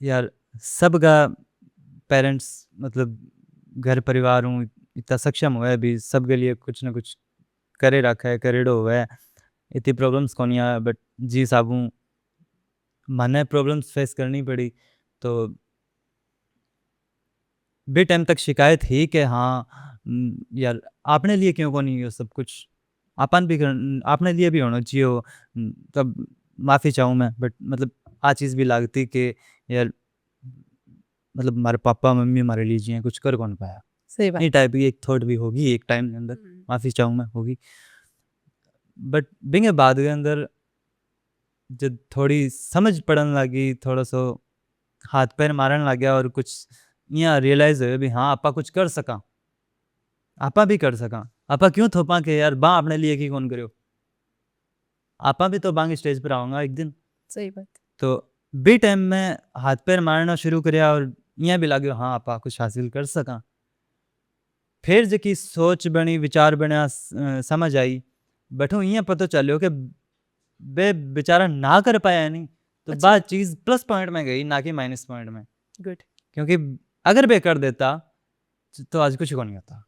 यार सबका पेरेंट्स मतलब घर परिवार हूँ इतना सक्षम हुआ है भी सबके लिए कुछ ना कुछ करे रखा है, करेडो हुआ है, इतनी प्रॉब्लम्स कौन आया, बट जी साबू मैंने प्रॉब्लम्स फेस करनी पड़ी। तो बे टाइम तक शिकायत ही कि हाँ यार आपने लिए क्यों को नहीं हो सब कुछ, आपन भी आपने लिए भी होना चाहिए हो। तब माफ़ी चाहूँ मैं, बट मतलब आ चीज़ भी लागती कि यार मतलब हमारे पापा मम्मी हमारे लिए जिए, कुछ कर कौन पाया, सही बात। ये टाइप की एक थॉट भी होगी एक टाइम के अंदर, माफ़ी चाहूँ मैं होगी। बट बिंगे बाद के अंदर जब थोड़ी समझ पड़न लगी, थोड़ा सो हाथ पैर मारन लग गया और कुछ यहाँ रियलाइज हो भी हाँ आपा कुछ कर सका, आपा भी कर सका, आपा क्यों थोपा के यार बा अपने लिए की कौन करो, आपा भी तो बांग स्टेज पर आऊँगा एक दिन। सही बात। तो बी टाइम में हाथ पैर मारना शुरू करया और यहाँ भी लगे हाँ आपा कुछ हासिल कर सका। फिर जकी सोच बनी, विचार बना, समझ आई, बैठो यहाँ पता चलो कि बे बेचारा ना कर पाया नहीं, तो अच्छा। बात चीज़ प्लस पॉइंट में गई ना कि माइनस पॉइंट में। गुड। क्योंकि अगर बे कर देता तो आज कुछ को नहीं होता,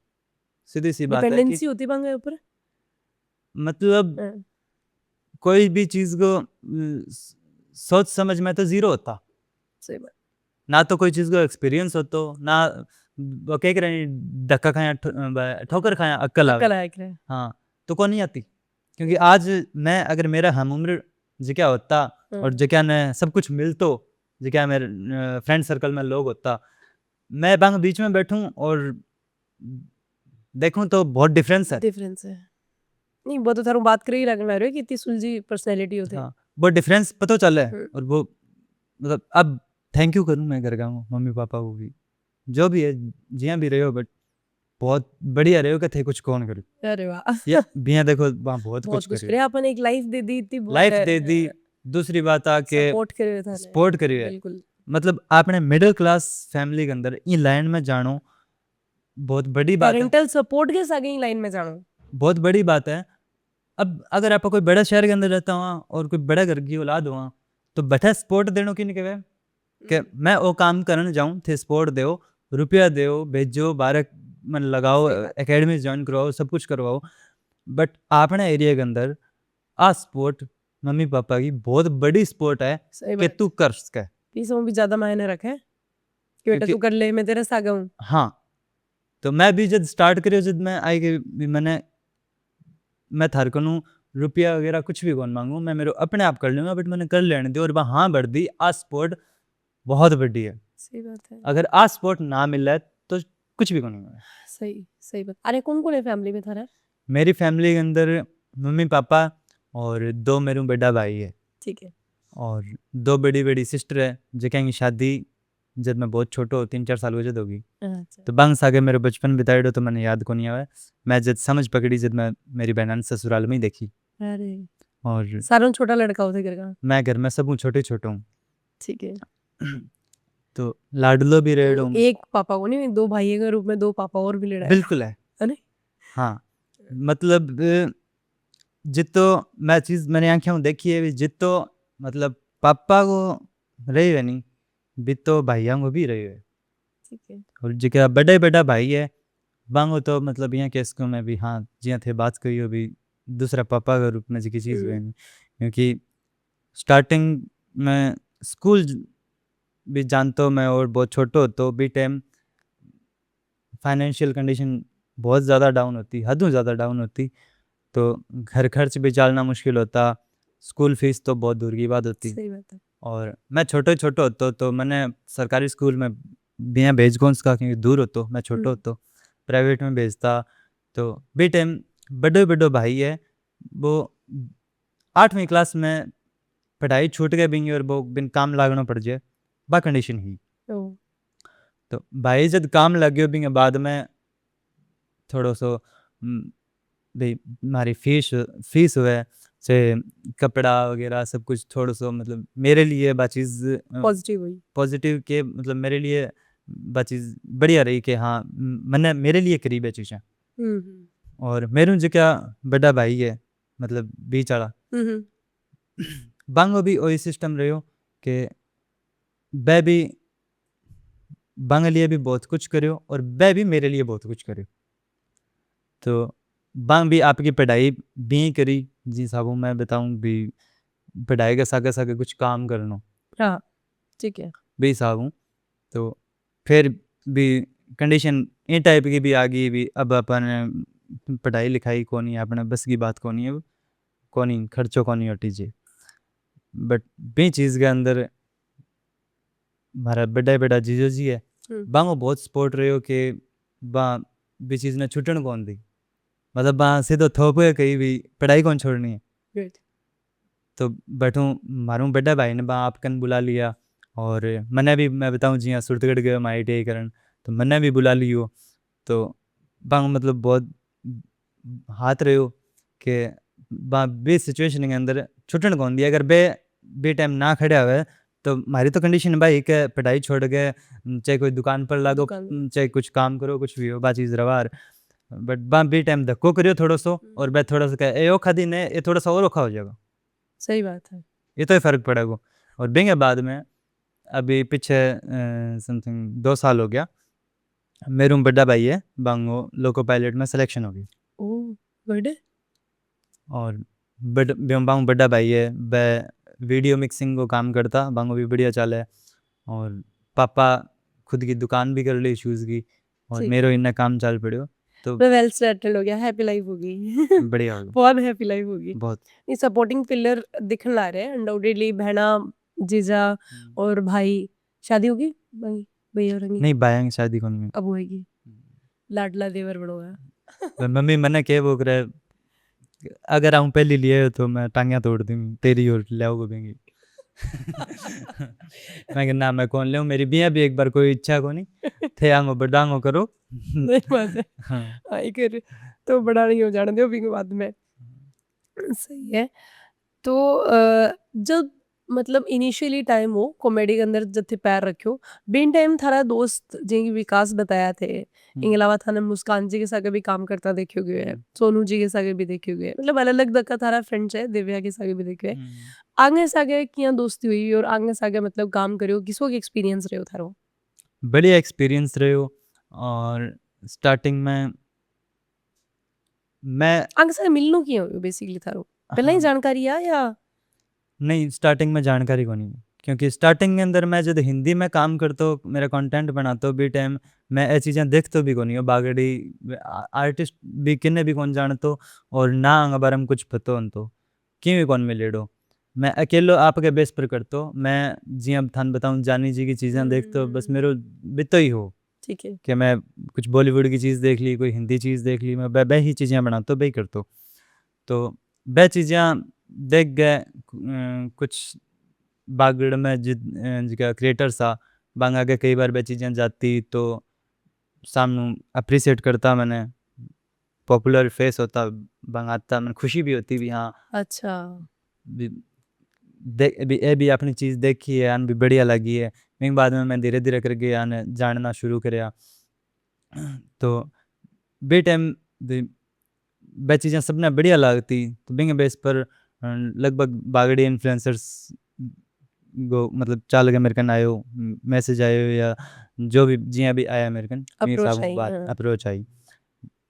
सीधी सी बात है कि डिपेंडेंसी होती बांगे ऊपर। मतलब हाँ, कोई भी चीज़ को सोच समझ में तो जीरो होता, सही बात। ना तो कोई चीज़ को एक्सपीरियंस हो तो ना वो कह रहे धक्का खाया ठोकर खाया अक्कल आवे। अक्ल आया करे। हाँ, तो कौन नहीं आती, क्योंकि आज मैं अगर मेरा हम उम्र जिक्या होता और जिक्या ने सब कुछ मिलतो, जिक्या मेरे फ्रेंड सर्कल में लोग होता, मैं बांग बीच में बैठूं और देखूं तो बहुत डिफरेंस है। डिफरेंस है। नहीं वो तो थारू बात कर ही लगने लग रही है कि इतनी सुलझी पर्सनैलिटी होती है। हाँ, बहुत डिफरेंस पता चल रहा है। हम्म। और वो मतलब अब थैंक यू करूं मैं घर का हूँ मम्मी पापा को भी, जो भी है जिया भी रहे हो, बट बहुत बढ़िया रहे हो कि थे कुछ कौन करूँ अरे वाह। या बिया देखो वहाँ बहुत बहुत कुछ कुछ करियो, करे अपन, एक लाइफ दे दी इतनी बहुत लाइफ दे दी। दूसरी बात आके सपोर्ट करे था सपोर्ट करियो है, बिल्कुल। मतलब आपने मिडिल क्लास फैमिली के अंदर ये लाइन में जानो बहुत बड़ी बात है, पेरेंटल सपोर्ट के साथ ही लाइन में जानो बहुत बड़ी बात है। अब अगर आप कोई बड़ा शहर के अंदर रहता हुआ और कोई बड़ा घर की औलाद हुआ तो बैठा सपोर्ट देने की नहीं कहे कि मैं वो काम करने जाऊँ थे, सपोर्ट दो, रुपया दो, भेजो, बारह मन लगाओ, एकेडमी ज्वाइन करवाओ, सब कुछ करवाओ, बट आपने एरिया के अंदर आ सपोर्ट मम्मी पापा की बहुत बड़ी सपोर्ट है कि तू कर सके, फीसों भी ज्यादा मायने रखे कि बेटा क्योंकि तू कर ले, मैं तेरे साथ हूँ। हाँ, तो मैं भी जब स्टार्ट करियो जब मैं आई कि मैंने मैं थार कनु रुपया वगैरह कुछ भी कौन मांगू, मैं मेरे अपने आप कर लूँगा, बट मैंने कर लेने दी और बा हाँ बढ़ दी। आ स्पोर्ट बहुत बड़ी है, सही बात है। अगर आ स्पोर्ट ना मिले तो कुछ भी नहीं होगा। सही सही बात। अरे कौन-कौन है फैमिली में थारा? मेरी फैमिली के अंदर मम्मी-पापा और 2 मेरे बड़ा भाई है ठीक है। और 2 बड़ी-बड़ी सिस्टर है, जेकी शादी जब मैं बहुत छोटो 3-4 साल को जद होगी। अच्छा। तो बांग सागे मेरे बचपन बिताएड़ो तो मैंने याद को नहीं आवे। मैं जब समझ पकड़ी जब मैं मेरी बहन ससुराल में ही देखी अरे! और सारों छोटा लड़का हो थे घर का? मैं घर में सब हूँ छोटे-छोटो हूँ। ठीक है। तो लाडलो भी रेड़ो तो एक पापा को नहीं, 2 भाइयों के रूप में 2 पापा और भी लड़ा है। बिल्कुल है। है नहीं? हाँ, मतलब जितो मैं चीज़ मैंने आँखें देखी है जितो मतलब पापा को रही है नहीं, बितो भाइयों को भी रही है। ठीक है। और जिका बड़ा भाई है, बांगो तो मतलब यहाँ केस को मैं भी हाँ, जिया थे बात करी हो भी दूसरा पापा के रूप में जी की चीज़ हुई नहीं। क्योंकि स्टार्टिंग में स्कूल भी जानता हूँ मैं और बहुत छोटो तो भी टाइम फाइनेंशियल कंडीशन बहुत ज़्यादा डाउन होती, हदों ज़्यादा डाउन होती, तो घर खर्च भी चलना मुश्किल होता, स्कूल फीस तो बहुत दूर की बात होती। सही बात है। और मैं छोटो होतो तो मैंने सरकारी स्कूल में बिना भेज कौन सा क्योंकि दूर होतो, मैं छोटो होतो प्राइवेट में भेजता। तो बी टाइम बड़ो भाई है वो 8वीं क्लास में पढ़ाई छूट गए भी और वो बिन काम लागना पड़ जाए बा कंडीशन ही। ओह! तो भाई जब काम लग गयो भी बाद में थोड़ो सो भाई हमारी फीस हुए से कपड़ा वगैरह सब कुछ थोड़ा सो मतलब मेरे लिए बा चीज़ पॉजिटिव हुई। पॉजिटिव के मतलब मेरे लिए बा चीज़ बढ़िया रही कि हाँ मैंने मेरे लिए करीब है चीज़ें। और मेरू जो क्या बड़ा भाई है मतलब बीच वाला बांगो भी वही सिस्टम रहो कि बै भी बांग लिए भी बहुत कुछ करो और बै भी मेरे लिए बहुत कुछ करो। तो बांग भी आपकी पढ़ाई भी करी जी साहब मैं बताऊं भी पढ़ाई के सागे सागे कुछ काम करना हाँ, ठीक है। भी साहब हूँ। तो फिर भी कंडीशन ये टाइप की भी आ गई भी अब अपन पढ़ाई लिखाई को नहीं अपने बस की बात को नहीं है को नहीं खर्चों को नहीं हटी जी। बट भी चीज़ के अंदर हमारा बड़ा जीजो जी है बांगो बहुत सपोर्ट रहे हो कि बा भी चीज़ ने छुटन कौन दी मतलब बा सीधो थोप है कहीं भी पढ़ाई कौन छोड़नी है। गुड। तो बैठूँ मारूँ बड़ा भाई ने बा आप कन बुला लिया और मैंने भी मैं बताऊँ जी हाँ सुरतगढ़ गए मैं ITI करन तो मैंने भी बुला लियो। तो बांग मतलब बहुत हाथ रहे हो कि बा बे सिचुएशन के अंदर छुटन कौन दी अगर बे टाइम ना खड़े हुए तो हमारी तो कंडीशन भाई कि पढ़ाई छोड़ के चाहे कोई दुकान पर लागो चाहे कुछ काम करो कुछ भी हो बा चीज़ रवार। बट बा बे टाइम धक्को करियो थोड़ा सो और बे थोड़ा सा कहे ए ओखा दिन है ये थोड़ा सा और ओखा हो जाएगा। सही बात है। ये तो ही फ़र्क पड़ेगा। और बेंगे बाद में अभी पीछे समथिंग 2 साल हो गया मेरे बड़ा भाई है बांगो लोको पायलट में सिलेक्शन हो गई। ओह! गुड। और बांगो बड़ा भाई है वह वीडियो मिक्सिंग को काम करता बांगो भी बढ़िया चाल है। और पापा खुद की दुकान भी कर ली शूज़ की और मेरो इन्ना काम चल पड़ो तो वेल सेटल्ड हो गया, हैप्पी लाइफ होगी। बढ़िया हो गया बहुत हैप्पी लाइफ होगी। बहुत। ये सपोर्टिंग पिलर दिखने ला रहे हैं अनडाउटेडली बहना जीजा और भाई। शादी होगी भाई भैया और नहीं बाया की शादी कौन में अब होएगी। लाडला देवर बड़ोगा। मम्मी मने के वो करे अगर आऊँ पहली लिए तो मैं टांगियाँ तोड़ दूँगी तेरी और ले आओ बेंगी। मैं ना मैं कौन ले मेरी बिया भी एक बार कोई इच्छा को नहीं थे आंगो बडांगो करो। नहीं बात है। हाँ आई कर तो बड़ा नहीं हो जाने दो भी बाद में। सही है। तो जब मतलब इनिशियली टाइम हो कॉमेडी के अंदर जब थे पैर रखियो बिन टाइम थारा दोस्त जिनकी विकास बताया थे इनके अलावा थाने मुस्कान जी के साथ भी काम करता देखियो गए है सोनू जी के साथ भी देखियो गए मतलब अलग अलग दक्का थारा फ्रेंड्स है दिव्या के साथ भी देखियो है आगे सागे किया दोस्ती हुई और आगे सागे मतलब काम करियो किसको एक्सपीरियंस रहे थारो? बढ़िया एक्सपीरियंस रहे हो। और स्टार्टिंग में मैं आगे सागे मिलनो किया हो बेसिकली थारो पहले ही जानकारी या नहीं स्टार्टिंग में जानकारी को नहीं क्योंकि स्टार्टिंग के अंदर मैं जब हिंदी में काम करता हूँ मेरा कंटेंट बनाता हूँ बी टाइम मैं ए चीज़ां देखतो भी कोनी हो बागड़ी आर्टिस्ट भी किन्ने भी कौन जानतो और ना अंग बारे में कुछ पतो होंतो क्यों भी कौन मिलेडो मैं अकेलो आपके बेस पर करतो मैं जियां थान बताऊं जानी जी की चीज़ां देखतो बस मेरो बितो ही हो ठीक है। कि मैं कुछ बॉलीवुड की चीज़ देख ली कोई हिंदी चीज़ देख ली मैं बे ही चीज़ें बनातो बे ही करतो तो बे चीज़ें देख गए कुछ बागड़ में जिका क्रिएटर सा बांग आगे कई बार बे चीज़ें जाती तो सामने अप्रिशिएट करता मैंने पॉपुलर फेस होता बांग आता मैंने खुशी भी होती भी हाँ अच्छा। भी भी ए भी अपनी चीज़ देखी है आन भी बढ़िया लगी है फिर बाद में मैं धीरे धीरे करके आने जानना शुरू करया तो बे टाइम बे चीज़ें सबने बढ़िया लगती तो बिंग बेस पर लगभग बागड़ी इन्फ्लुएंसर्स गो मतलब चाल के अमेरिकन आयो मैसेज आयो या जो भी जिया भी आया अमेरिकन अप्रोच आई, बात हाँ। अप्रोच आई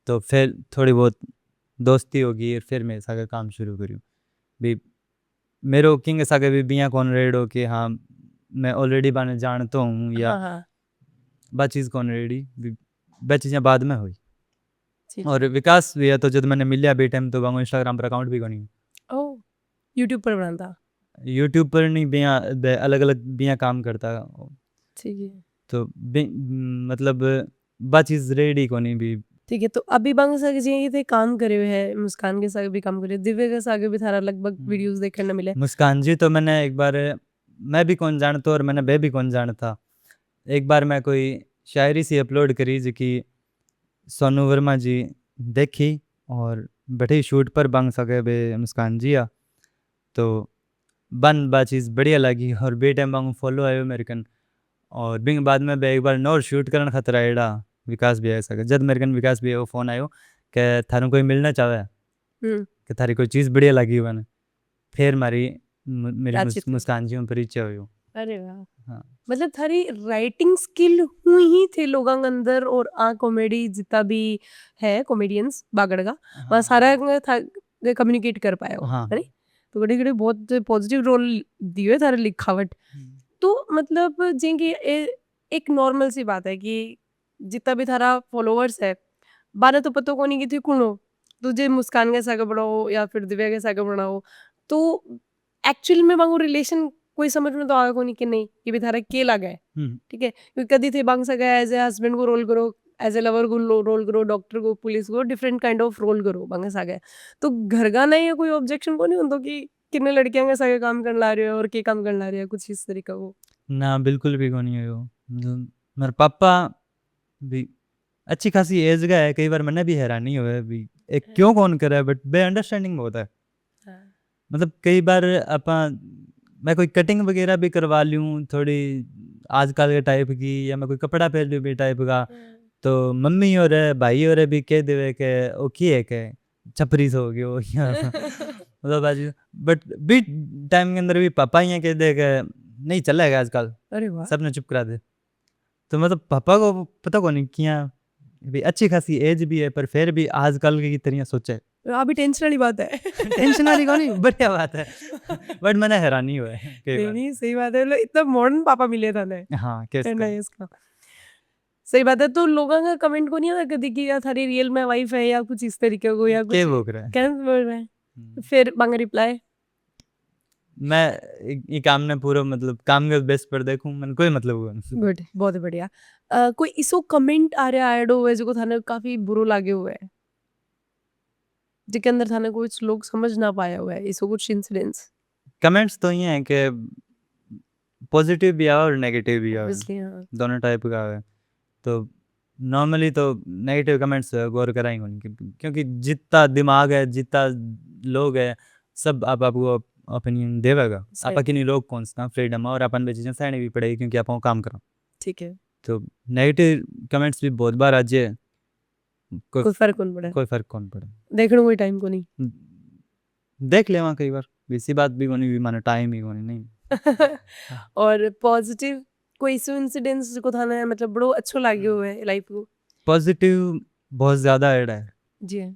तो फिर थोड़ी बहुत दोस्ती होगी और फिर मेरे साथ काम शुरू करूँ भी मेरो किंग सागे भी बिया कौन रेडो कि हाँ मैं ऑलरेडी बाने जानता हूँ या हाँ, हाँ। बा चीज़ कौन रेडी बे चीज़ें बाद में हुई जी, और जी। विकास भी है तो जब मैंने मिलिया बे टाइम तो वांगो इंस्टाग्राम पर अकाउंट भी कोनी ओह! यूट्यूब पर बनाता। यूट्यूब पर नहीं बिया अलग अलग बिया काम करता ठीक है। तो मतलब बा चीज़ रेडी कोनी भी ठीक है, तो अभी बांग सागे जी ये थे काम करे हुए हैं, मुस्कान के सागे भी काम करे, दिव्या के सागे भी थारा लगभग वीडियोज़ देखने न मिले। मुस्कान जी तो मैंने एक बार मैं भी कौन जानता और मैंने बे भी कौन जानता एक बार मैं कोई शायरी सी अपलोड करी जी की सोनू वर्मा जी देखी और बैठे शूट पर बंग सके बे मुस्कान जी आ तो बन बा चीज़ बढ़िया लगी और बे टाइम बांग फॉलो आयो अमेरिकन और बिंग बाद में बे एक बार नोर शूट करन खतरा एड़ा विकास भी आया सके जब अमेरिकन विकास भी आयो फोन आयो कि थारू कोई मिलना चाहे हुँ, कि थारी कोई चीज़ बढ़िया लगी मैंने फिर मारी मेरी बातचीत हुई। मुस्कान जी में परिचय हुई अरे वाह! हाँ मतलब थारी राइटिंग स्किल हुई ही थे लोगों के अंदर और कॉमेडी जितना भी है कॉमेडियंस बागड़ का वहाँ सारा था कम्युनिकेट कर पाया हो हाँ है नी? तो घड़ी घड़ी बहुत पॉजिटिव रोल दियो है थारे लिखावट तो मतलब जेंगे एक नॉर्मल सी बात है कि जितना भी थारा फॉलोअर्स है बाने तो पता को नहीं कि थी कौन हो तुझे मुस्कान के सागे बढ़ाओ या फिर दिव्या के सागे बढ़ाओ तो एक्चुअल में मांगो रिलेशन कोई समझ में तो आया को नहीं कि नहीं कि भी थारा के लगा है ठीक है क्योंकि कदी थे बांग सगा एज ए हस्बैंड को रोल करो एज ए लवर को रोल करो डॉक्टर को पुलिस को डिफरेंट काइंड ऑफ रोल करो बांग सगा तो घर का नहीं है कोई ऑब्जेक्शन को नहीं होता कि कितने लड़कियां के सागे काम करने ला रहे हो और के काम करने ला रहे हो कुछ इस तरीका को ना बिल्कुल भी को नहीं हुयो मतलब मेरे पापा भी अच्छी खासी एज का है कई बार मैंने भी हैरानी हुआ भी एक क्यों कौन करे बट बे अंडरस्टैंडिंग बहुत है मतलब कई बार अपा मैं कोई कटिंग वगैरह भी करवा लूँ थोड़ी आजकल के टाइप की या मैं कोई कपड़ा पहन लूँ भी टाइप का तो मम्मी और भाई और भी कह देवे के ओ की है के छपरी सो गयो या मतलब बाजी बट भी टाइम के अंदर भी पापा ही कह दे के नहीं चलेगा आजकल अरे वाह सबने चुप करा दे तो मतलब पापा को पता को नहीं किया भी अच्छी खासी एज भी है पर फिर भी आजकल की तरह सोचे अभी टेंशन वाली बात है टेंशन वाली कौन नहीं बढ़िया बात है बट मैंने हैरानी हुआ है कई नहीं बार नहीं सही बात है मतलब इतना मॉडर्न पापा मिले था ने हाँ कैसे करना है इसका सही बात है तो लोगों का कमेंट को नहीं आता कभी कि यार थारी रियल में वाइफ है या कुछ इस तरीके को या के कुछ वो करे क्या बोल रहे हैं फिर मांगा रिप्लाई मैं ये काम ने पूरा मतलब काम के बेस पर देखूं मैंने कोई मतलब हुआ नहीं गुड बहुत बढ़िया कोई इसो कमेंट आ रहा है हुए जो थाने काफी बुरो लागे हुए है जिसके अंदर थाने कुछ लोग समझ ना पाया हुआ है इसो कुछ इंसिडेंट्स कमेंट्स तो ये हैं कि पॉजिटिव भी आवे और नेगेटिव भी आवे ऑब्वियसली हाँ दोनों टाइप का आवे तो नॉर्मली तो नेगेटिव कमेंट्स गौर कराएंगे उनकी क्योंकि जितना दिमाग है जितना लोग है सब आप आपको ओपिनियन देवेगा सही आप किन्हीं लोग कौन सा फ्रीडम है और अपन भी चीज़ें सहनी भी पड़ेगी क्योंकि आप काम करो ठीक है तो नेगेटिव कमेंट्स भी बहुत बार आज है कोई कोई फर्क कौन पड़ा कोई फर्क कौन पड़े देखने कोई टाइम को नहीं देख ले वहाँ कई बार इसी बात भी कोनी भी माने टाइम ही कोनी नहीं और पॉजिटिव कोई इसो इंसिडेंट्स को थाने मतलब बड़ो अच्छो लाग्यो हुए है लाइफ को पॉजिटिव बहुत ज़्यादा ऐड है जी हाँ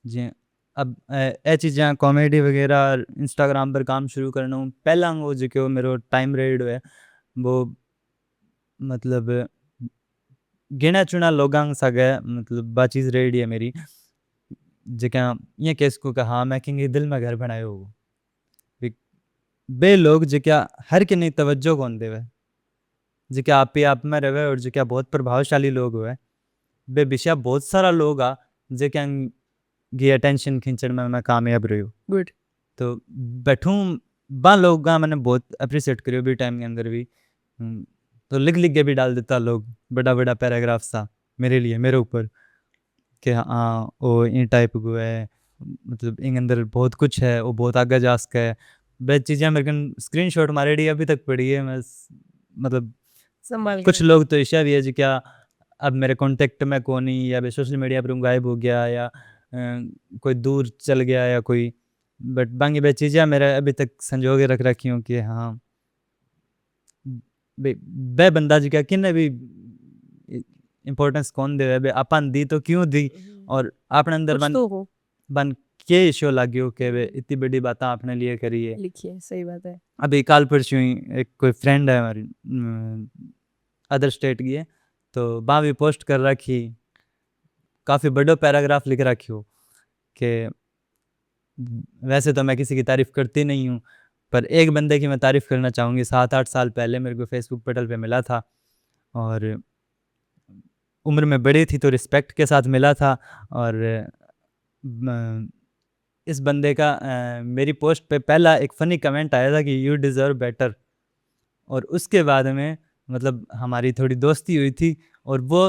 जी अब ए चीज़ें कॉमेडी वगैरह इंस्टाग्राम पर काम शुरू करना हूँ पहला वो जो मेरा टाइम रेड है वो मतलब गिना चुना लोगांग सगे मतलब बा चीज़ रेडी है मेरी जका ये केस को हाँ मैं किंग दिल में घर बनायो बे लोग जका हर के नहीं तवज्जो कौन देवे जका आप में रहे और जका बहुत प्रभावशाली लोग हुए बे विषय बहुत सारा लोग आ जका गी अटेंशन खींचण में मैं कामयाब रही गुड तो बैठूं बा लोग का मैंने बहुत अप्रिशिएट करियो भी टाइम के अंदर भी तो लिख लिख के भी डाल देता लोग बड़ा बड़ा पैराग्राफ सा मेरे लिए मेरे ऊपर कि हाँ वो इन टाइप को है मतलब इन अंदर बहुत कुछ है वो बहुत आगे जा सका है बे चीज़ें मेरे को स्क्रीन शॉट मारे डी अभी तक पड़ी है मैं मतलब संभाल कुछ के लोग तो ऐसा भी है जो क्या अब मेरे कांटेक्ट में कौन नहीं या सोशल मीडिया पर गायब हो गया या कोई दूर चल गया या कोई बट बाकी बे चीज़ें मेरे अभी तक संजो के रख रखी हूँ कि हाँ बे बंदा जी क्या किन्ने भी इम्पोर्टेंस कौन दे बे अपन दी तो क्यों दी और अपने अंदर कुछ बन तो हो बन के इश्यू लाग्यो कि वे इतनी बड़ी बातें आपने लिए करी है लिखिए सही बात है अभी काल परसों ही एक कोई फ्रेंड है हमारी अदर स्टेट की है तो वहाँ भी पोस्ट कर रखी काफ़ी बड़ो पैराग्राफ लिख रखी हो कि वैसे तो मैं किसी की तारीफ़ करती नहीं हूँ पर एक बंदे की मैं तारीफ़ करना चाहूँगी 7-8 साल पहले मेरे को फेसबुक पटल पे मिला था और उम्र में बड़ी थी तो रिस्पेक्ट के साथ मिला था और इस बंदे का मेरी पोस्ट पे पहला एक फ़नी कमेंट आया था कि यू डिज़र्व बेटर और उसके बाद में मतलब हमारी थोड़ी दोस्ती हुई थी और वो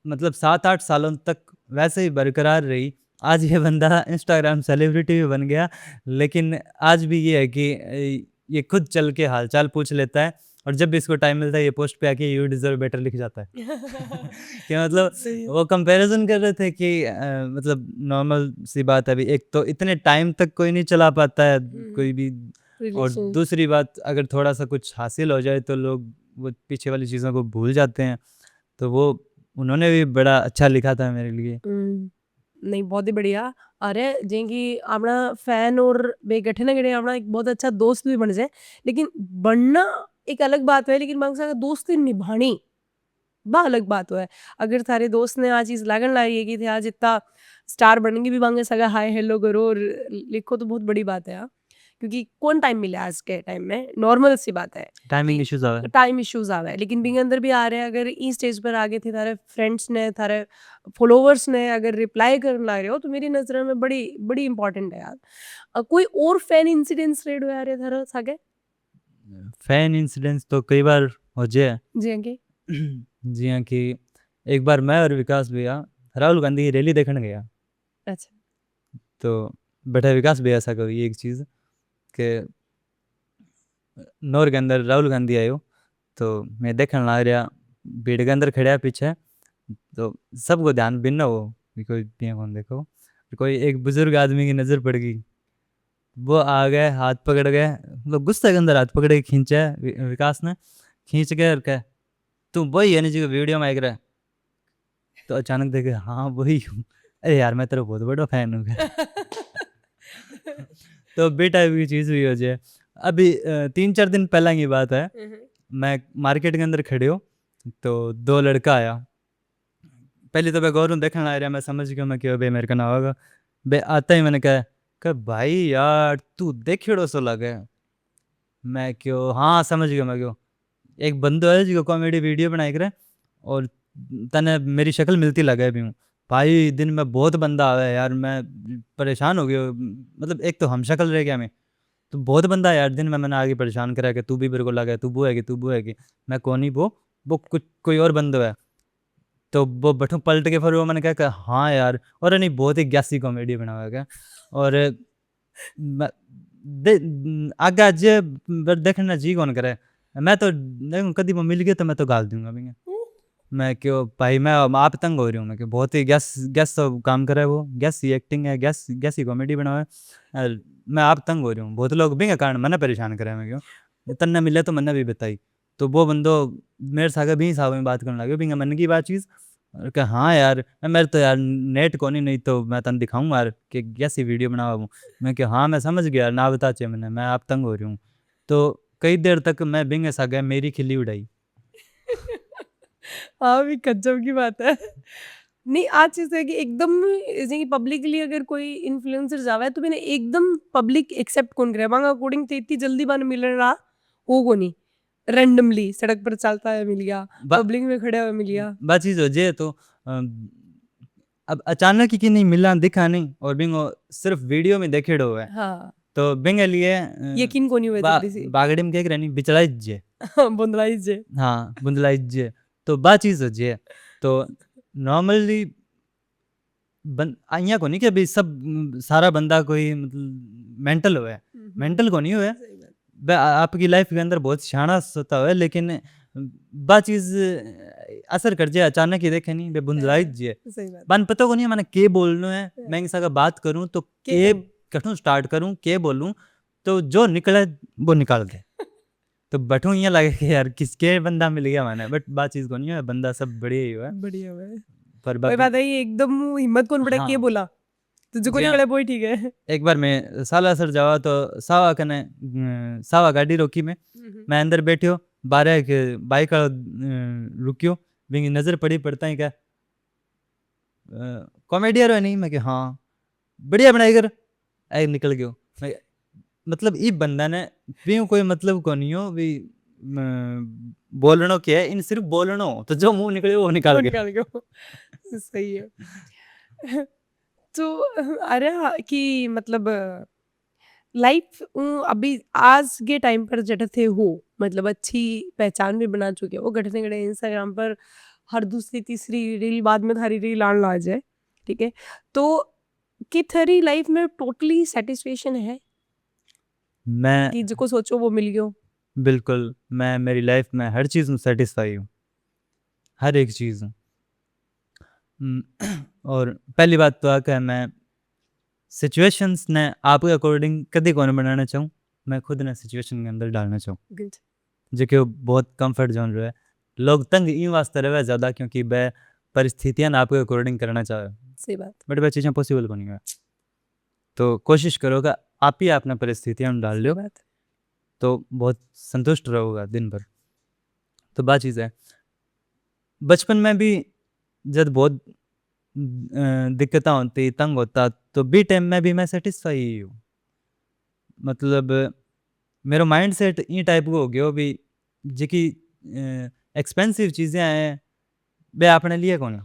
मतलब 7-8 सालों तक वैसे ही बरकरार रही आज ये बंदा इंस्टाग्राम सेलिब्रिटी भी बन गया लेकिन आज भी ये है कि ये खुद चल के हालचाल पूछ लेता है और जब भी इसको टाइम मिलता है ये पोस्ट पे आके यू डिज़र्व बेटर लिख जाता है कि मतलब वो कंपैरिजन कर रहे थे कि मतलब नॉर्मल सी बात है अभी एक तो इतने टाइम तक कोई नहीं चला पाता है कोई भी और दूसरी बात अगर थोड़ा सा कुछ हासिल हो जाए तो लोग वो पीछे वाली चीज़ों को भूल जाते हैं तो वो उन्होंने भी बड़ा अच्छा लिखा था मेरे लिए नहीं बहुत ही बढ़िया अरे जेंगी अपना फैन और बे गठे ना गठे अपना एक बहुत अच्छा दोस्त भी बन जाए लेकिन बनना एक अलग बात है लेकिन मांग दोस्ती निभानी बा अलग बात है अगर थारे दोस्त ने आज चीज लगन लाई है कि थे आज इतना स्टार बनने भी मांगे सगा हाय हेलो करो और लिखो तो बहुत बड़ी बात है यार क्योंकि कौन टाइम मिले आज के टाइम में नॉर्मल सी बात है टाइमिंग इश्यूज आ टाइम इश्यूज आ रहा है लेकिन बिंग अंदर भी आ रहे हैं अगर ई स्टेज पर आगे थे थारे फ्रेंड्स ने थारे फॉलोवर्स ने अगर रिप्लाई करने लग रहे हो तो मेरी नजर में बड़ी बड़ी इंपॉर्टेंट है यार कोई और फैन इंसिडेंट्स रेड हुआ रहे थारे सागे फैन इंसिडेंट्स तो कई बार हो जाए जी आगे जी हाँ कि एक बार मैं और विकास भैया राहुल गांधी की रैली देखने गया अच्छा तो बैठा विकास भैया ऐसा कभी एक चीज़ कि नौर के अंदर राहुल गांधी आयो तो मैं देखने लग रहा भीड़ के अंदर खड़ा पीछे तो सबको ध्यान भिन्न हो कि कोई पिया कौन देखो कोई एक बुजुर्ग आदमी की नज़र पड़ गई वो आ गए हाथ पकड़ गए मतलब गुस्से के अंदर हाथ पकड़ के खींचा विकास ने खींच के और कह तू वही है जी वीडियो में आएगा रहा तो अचानक देखे हाँ वही हूँ अरे यार मैं तेरा बहुत बड़ा फैन हूँ तो बे टाइप की चीज़ हुई हो जाए अभी 3-4 दिन पहला की बात है मैं मार्केट के अंदर खड़े हो तो 2 लड़का आया पहले तो मैं गौरव देखने आ रहा मैं समझ गया मैं क्यों भाई मेरे का ना होगा बे आता ही मैंने कहा भाई यार तू देखियो सो लगे मैं क्यों हाँ समझ गया मैं क्यों एक बंदो है जो कॉमेडी वीडियो बनाए करे और तने मेरी शक्ल मिलती लगे भी हूँ भाई दिन में बहुत बंदा आया यार मैं परेशान हो गया मतलब एक तो हम शक्ल रह गया मैं तो बहुत बंदा यार दिन में मैंने आगे परेशान करा कि तू भी मेरे को लगा तू वो है कि मैं कौन ही वो कुछ कोई और बंदो है तो वो बैठो पलट के फिर वो मैंने कहा हाँ यार और नहीं बहुत ही गैसी कॉमेडी बना हुआ है क्या और आगे आज देखना जी कौन करे मैं तो कभी वो मिल गया तो मैं तो गाल दूंगा भैया मैं क्यों भाई मैं आप तंग हो रही हूँ मैं कि बहुत ही गैस गैस काम कर रहा है वो गैस ही एक्टिंग है गैस ही कॉमेडी बना हुआ है मैं आप तंग हो रही हूँ बहुत लोग भी कारण मैंने परेशान करे मैं क्यों तन्ने मिले तो मैंने भी बताई तो वो बंदो मेरे सागे भी साहब में बात करने लगे भी मन की बात चीज़ और कहा हाँ यार मेरे तो यार नेट को नहीं तो मैं तन दिखाऊंगा यार कि कैसी वीडियो बना हूँ मैं कि हाँ मैं समझ गया यार ना बता चाहिए मैंने मैं आप तंग हो रही हूँ तो कई देर तक मैं बिंग सागे मेरी खिल्ली उड़ाई हाँ भी गजब की बात है। नहीं आ चीज़ है कि एकदम जैसे कि पब्लिकली अगर कोई इन्फ्लुएंसर जावे तो मैंने एकदम पब्लिक एक्सेप्ट कौन करे मांगा अकॉर्डिंग ते इतनी जल्दी बान मिल रहा हो को नहीं रैंडमली सड़क पर चलता है मिल गया बा पब्लिक में खड़ा हुआ मिल गया बा चीज़ हो जे तो अब अचानक ही कि नहीं मिला दिखा नहीं और बिंगो सिर्फ वीडियो में देखेड़ो है हाँ तो बिंगे लिए यकीन को नहीं हुए बा जल्दी से बागड़ी में कह नहीं बिचड़ा जे बुंदलाई जे हाँ बुंदलाई जे तो बा चीज़ हो जे तो नॉर्मली અહીંયા को नहीं कि अभी सब सारा बंदा कोई मतलब मेंटल हुआ है मेंटल को नहीं हुआ है सही बात आपकी लाइफ के अंदर बहुत शाना होता है लेकिन बा चीज असर कर जाए अचानक ही देखे नहीं बे बुंदलाई जे सही बात बन पता को नहीं मैंने के बोलना है मैं किसी का बात करूं तो के कम। कठू स्टार्ट करूं के बोलूं तो जो निकले वो निकाल दे तो बैठूं यहाँ लगे कि यार किसके बंदा मिल गया मैंने बट बात चीज को नहीं है बंदा सब बढ़िया ही हुआ है बढ़िया हुआ है पर वही बाकी बात है ये एकदम हिम्मत कौन पड़ा हाँ के बोला तुझे को जी हाँ। निकले वो ही ठीक है एक बार मैं सालासर जावा तो सावा कने सावा गाड़ी रोकी मैं अंदर बैठियो बारह के बाइक रुकियो बिंगी नजर पड़ी पड़ता ही क्या कॉमेडियर है नहीं मैं कि हाँ बढ़िया बनाई कर ऐ निकल गयो मतलब ई बंदा ने भी कोई मतलब को नहीं हो भी बोलनो क्या है इन सिर्फ बोलनो तो जो मुंह निकले वो निकाल के निकाल गयो सही है तो अरे हाँ, कि मतलब लाइफ अभी आज के टाइम पर जट थे हो मतलब अच्छी पहचान भी बना चुके हो घटने घटे इंस्टाग्राम पर हर दूसरी तीसरी रील बाद में थारी रील आन ला जाए ठीक है तो कि थारी लाइफ में टोटली सेटिस्फेक्शन है मैं कि जो सोचो वो मिल गयो बिल्कुल मैं मेरी लाइफ में हर चीज़ में सेटिस्फाई हूँ हर एक चीज़ हूँ और पहली बात तो आकर मैं सिचुएशंस ने आपके अकॉर्डिंग कभी कौन बनाना चाहूँ मैं खुद ने सिचुएशन के अंदर डालना चाहूँ Good. जो कि वो बहुत कंफर्ट जोन रहे लोग तंग इन वास्ते रहे ज़्यादा क्योंकि वह परिस्थितियां आपके अकॉर्डिंग करना चाहे सही बात बट वह चीज़ें पॉसिबल को नहीं है तो कोशिश करोगा आप ही अपना परिस्थितियां में डाल सही लो बात तो बहुत संतुष्ट रहोगा दिन भर तो बात चीज़ है बचपन में भी जब बहुत दिक्कतें होती तंग होता तो बी टाइम में भी मैं सेटिस्फाई ही हूँ मतलब मेरा माइंड सेट ई टाइप को हो गया भी जी एक्सपेंसिव चीज़ें हैं वे अपने लिए कौन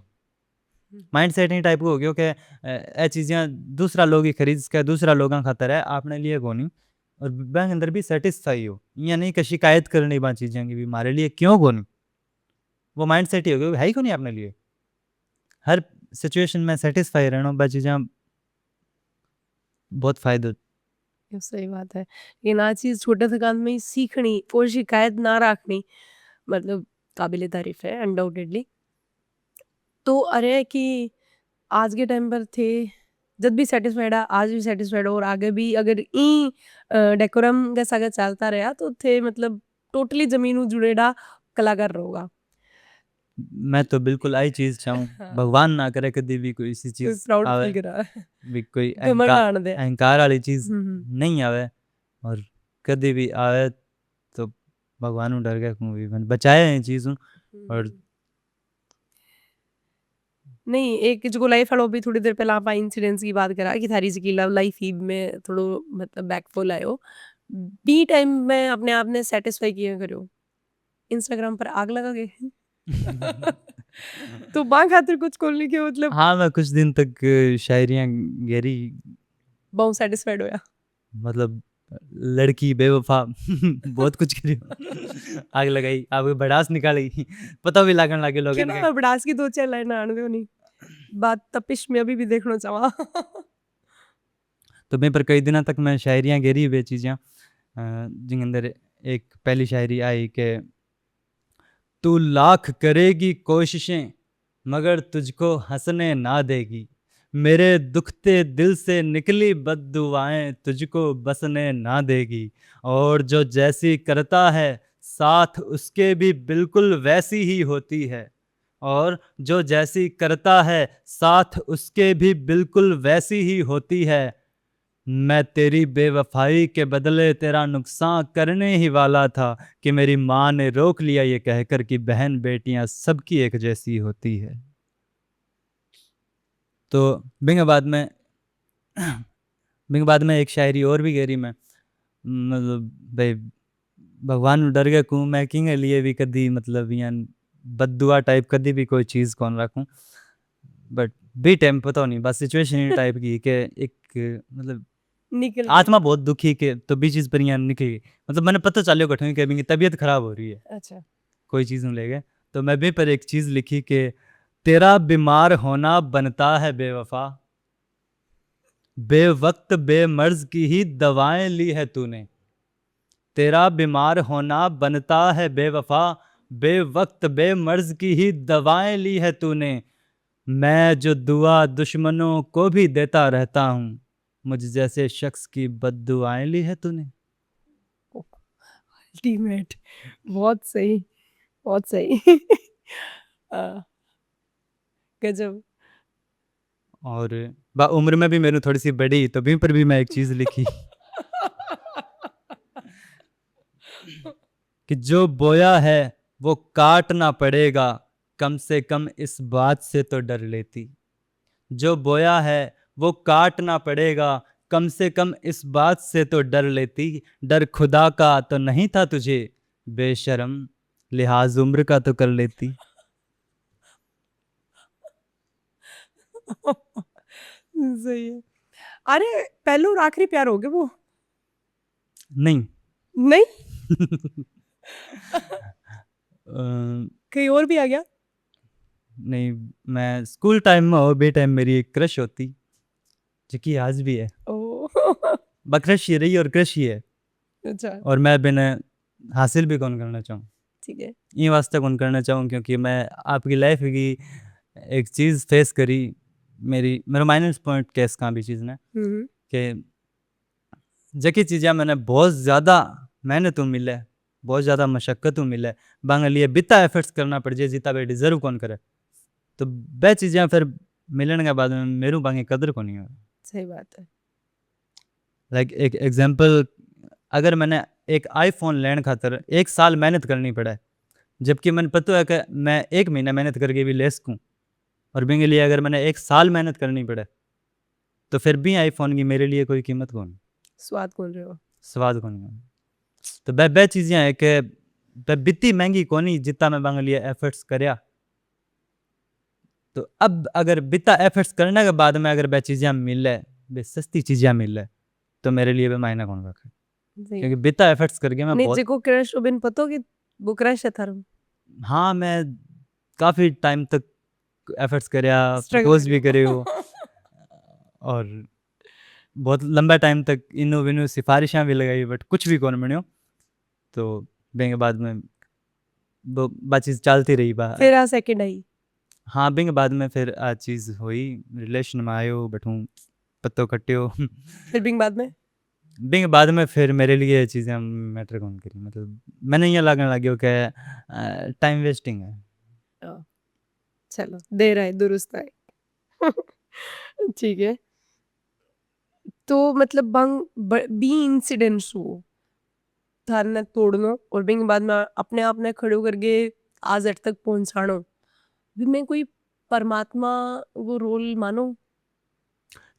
माइंड सेट ही टाइप को हो गया कि ये चीज़ें दूसरा लोग ही खरीद के दूसरा लोगों खातर है अपने लिए कौन और बैंक अंदर भी सेटिस्फाई हो या नहीं कि शिकायत करनी बा चीज़ें की भी हमारे लिए क्यों कौन वो माइंड सेट ही हो गया है ही को नहीं अपने लिए हर सिचुएशन में सेटिस्फाई रहना बा चीज़ें बहुत फायदे ये सही बात है लेकिन आ चीज छोटे थकान में ही सीखनी कोई शिकायत ना रखनी मतलब काबिले तारीफ है अनडाउटेडली तो अरे कि आज के टाइम पर थे जब भी सेटिस्फाइड है आज भी सेटिस्फाइड और आगे भी अगर ई डेकोरम का सागा चलता रहा तो थे मतलब टोटली जमीन जुड़ेड़ा कलाकार रहोगा मैं तो बिल्कुल आई चीज़ चाहूँ हाँ। भगवान ना करे कभी भी कोई ऐसी चीज़ प्राउड आवे फील करा भी कोई घमंड आने दे अहंकार वाली चीज़ हम्म। नहीं आवे और कभी भी आवे तो भगवान डर के भी मैंने बचाया है चीज़ और नहीं एक जो लाइफ वालों भी थोड़ी देर पहले आप इंसिडेंट्स की बात करा कि थारी जी की लव लाइफ ही में थोड़ो मतलब बैकफुल आयो बी टाइम में अपने आप ने सेटिस्फाई किया करो इंस्टाग्राम पर आग लगा के तो माँ खातिर कुछ खोलने के मतलब हाँ मैं कुछ दिन तक शायरियाँ गहरी बहुत सेटिस्फाइड होया मतलब लड़की बेवफा बहुत कुछ करी आग लगाई आग भड़ास निकाली पता भी लागन लगे लोग क्यों ना बड़ास की दो चार लाइन आने दो नहीं बात तपिश में अभी भी देखना चाहा तो मैं पर कई दिनों तक मैं शायरियाँ गहरी वे चीज़ें जिन अंदर एक पहली शायरी आई कि तू लाख करेगी कोशिशें मगर तुझको हंसने ना देगी मेरे दुखते दिल से निकली बद्दुआएं तुझको बसने ना देगी और जो जैसी करता है साथ उसके भी बिल्कुल वैसी ही होती है और जो जैसी करता है साथ उसके भी बिल्कुल वैसी ही होती है मैं तेरी बेवफाई के बदले तेरा नुकसान करने ही वाला था कि मेरी माँ ने रोक लिया ये कहकर कि बहन बेटियां सबकी एक जैसी होती है। तो बिंग बाद में बिंग बाद में एक शायरी और भी गेरी मैं, मतलब भाई भगवान डर गए कूँ मैं किंग लिए भी कदी मतलब यहाँ बददुआ टाइप कदी भी कोई चीज़ कौन रखूँ, बट बी टाइम पता नहीं बस सिचुएशन टाइप की कि एक मतलब निकल गई। आत्मा बहुत दुखी के तो भी चीज़ पर यहाँ निकल गई, मतलब मैंने पता चलियो कठिन कि मेरी तबीयत खराब हो रही है अच्छा कोई चीज़ में ले गए, तो मैं भी पर एक चीज़ लिखी कि तेरा बीमार होना बनता है बेवफा, बेवक्त बेमर्ज की ही दवाएं ली है तूने, तेरा बीमार होना बनता है बेवफा, बेवक्त बेमर्ज की ही दवाएं ली है तूने, मैं जो दुआ दुश्मनों को भी देता रहता हूँ, मुझ जैसे शख्स की बद्दुआएं ली है तूने। अल्टीमेट, बहुत सही, बहुत सही। गजब। और उम्र में भी मेरी थोड़ी सी बड़ी तो भी पर भी मैं एक चीज़ लिखी कि जो बोया है वो काटना पड़ेगा, कम से कम इस बात से तो डर लेती, जो बोया है वो काटना पड़ेगा, कम से कम इस बात से तो डर लेती, डर खुदा का तो नहीं था तुझे बेशरम, लिहाज उम्र का तो कर लेती। सही है। अरे पहले और आखिरी प्यार हो गया वो? नहीं नहीं। अ, कहीं और भी आ गया? नहीं, मैं स्कूल टाइम में हो बे टाइम मेरी एक क्रश होती जो कि आज भी है, ओ। क्रश ही रही और क्रश ही है, अच्छा और मैं बिना हासिल भी कौन करना चाहूँ, ठीक है। ये वास्ते कौन करना चाहूँ क्योंकि मैं आपकी लाइफ की एक चीज़ फेस करी, मेरा माइनस पॉइंट केस का भी चीज़ ने कि जकी चीज़ें मैंने बहुत ज़्यादा मेहनत मिले, बहुत ज़्यादा मशक्क़त मिले, बांगे लिए बिता एफर्ट्स करना पड़ जाए जितना वे डिजर्व कौन करे, तो वह चीज़ें फिर मिलने के बाद में मेरू बांगे कदर को नहीं हो। सही बात है। लाइक एक एग्जांपल, अगर मैंने एक आईफोन लेने खातर 1 साल मेहनत करनी पड़े, जबकि मैंने पता है कि मैं 1 महीना मेहनत करके भी ले सकूँ, और बिंगे लिए अगर मैंने 1 साल मेहनत करनी पड़े तो फिर भी आईफोन की मेरे लिए कोई कीमत कौन, स्वाद कौन रहे हो? स्वाद कौन। तो बह चीज़ें हैं कि बित्ती महंगी कोनी जितना मैं बांगे लिए एफर्ट्स करया, तो अब अगर बिता एफर्ट्स करने के बाद में अगर वह चीज़ें मिले, वे सस्ती चीज़ें मिले, तो मेरे लिए भी मायना कौन रखे, क्योंकि बिता एफर्ट्स करके मैं नहीं बहुत। जेको क्रश बिन पतो कि वो क्रश है थारो? हाँ, मैं काफ़ी टाइम तक एफर्ट्स करया, स्ट्रगल प्रपोज भी करे करियो। हो, और बहुत लंबा टाइम तक इनो विनो सिफारिशां भी लगाई, बट कुछ भी कौन बन्यो, तो बिंगे बाद में वो बातचीत चलती रही बा। फिर आ सेकंड आई। हाँ, बिंगे बाद में फिर आ चीज़ हुई, रिलेशन में आयो बैठूं पत्तो कट्टियो फिर बिंग बाद में? बिंगे बाद में फिर मेरे लिए ये चीज़ें मैटर कौन करी, मतलब मैंने ये लगने लगे कि टाइम वेस्टिंग है। चलो देर आए दुरुस्त आए। ठीक है। तो मतलब बंग बी इंसिडेंट्स हो थार ने तोड़नो और बिंग बाद में अपने आप ने खड़ो करके आज अट तक पहुंचानो, भी मैं कोई परमात्मा वो रोल मानो?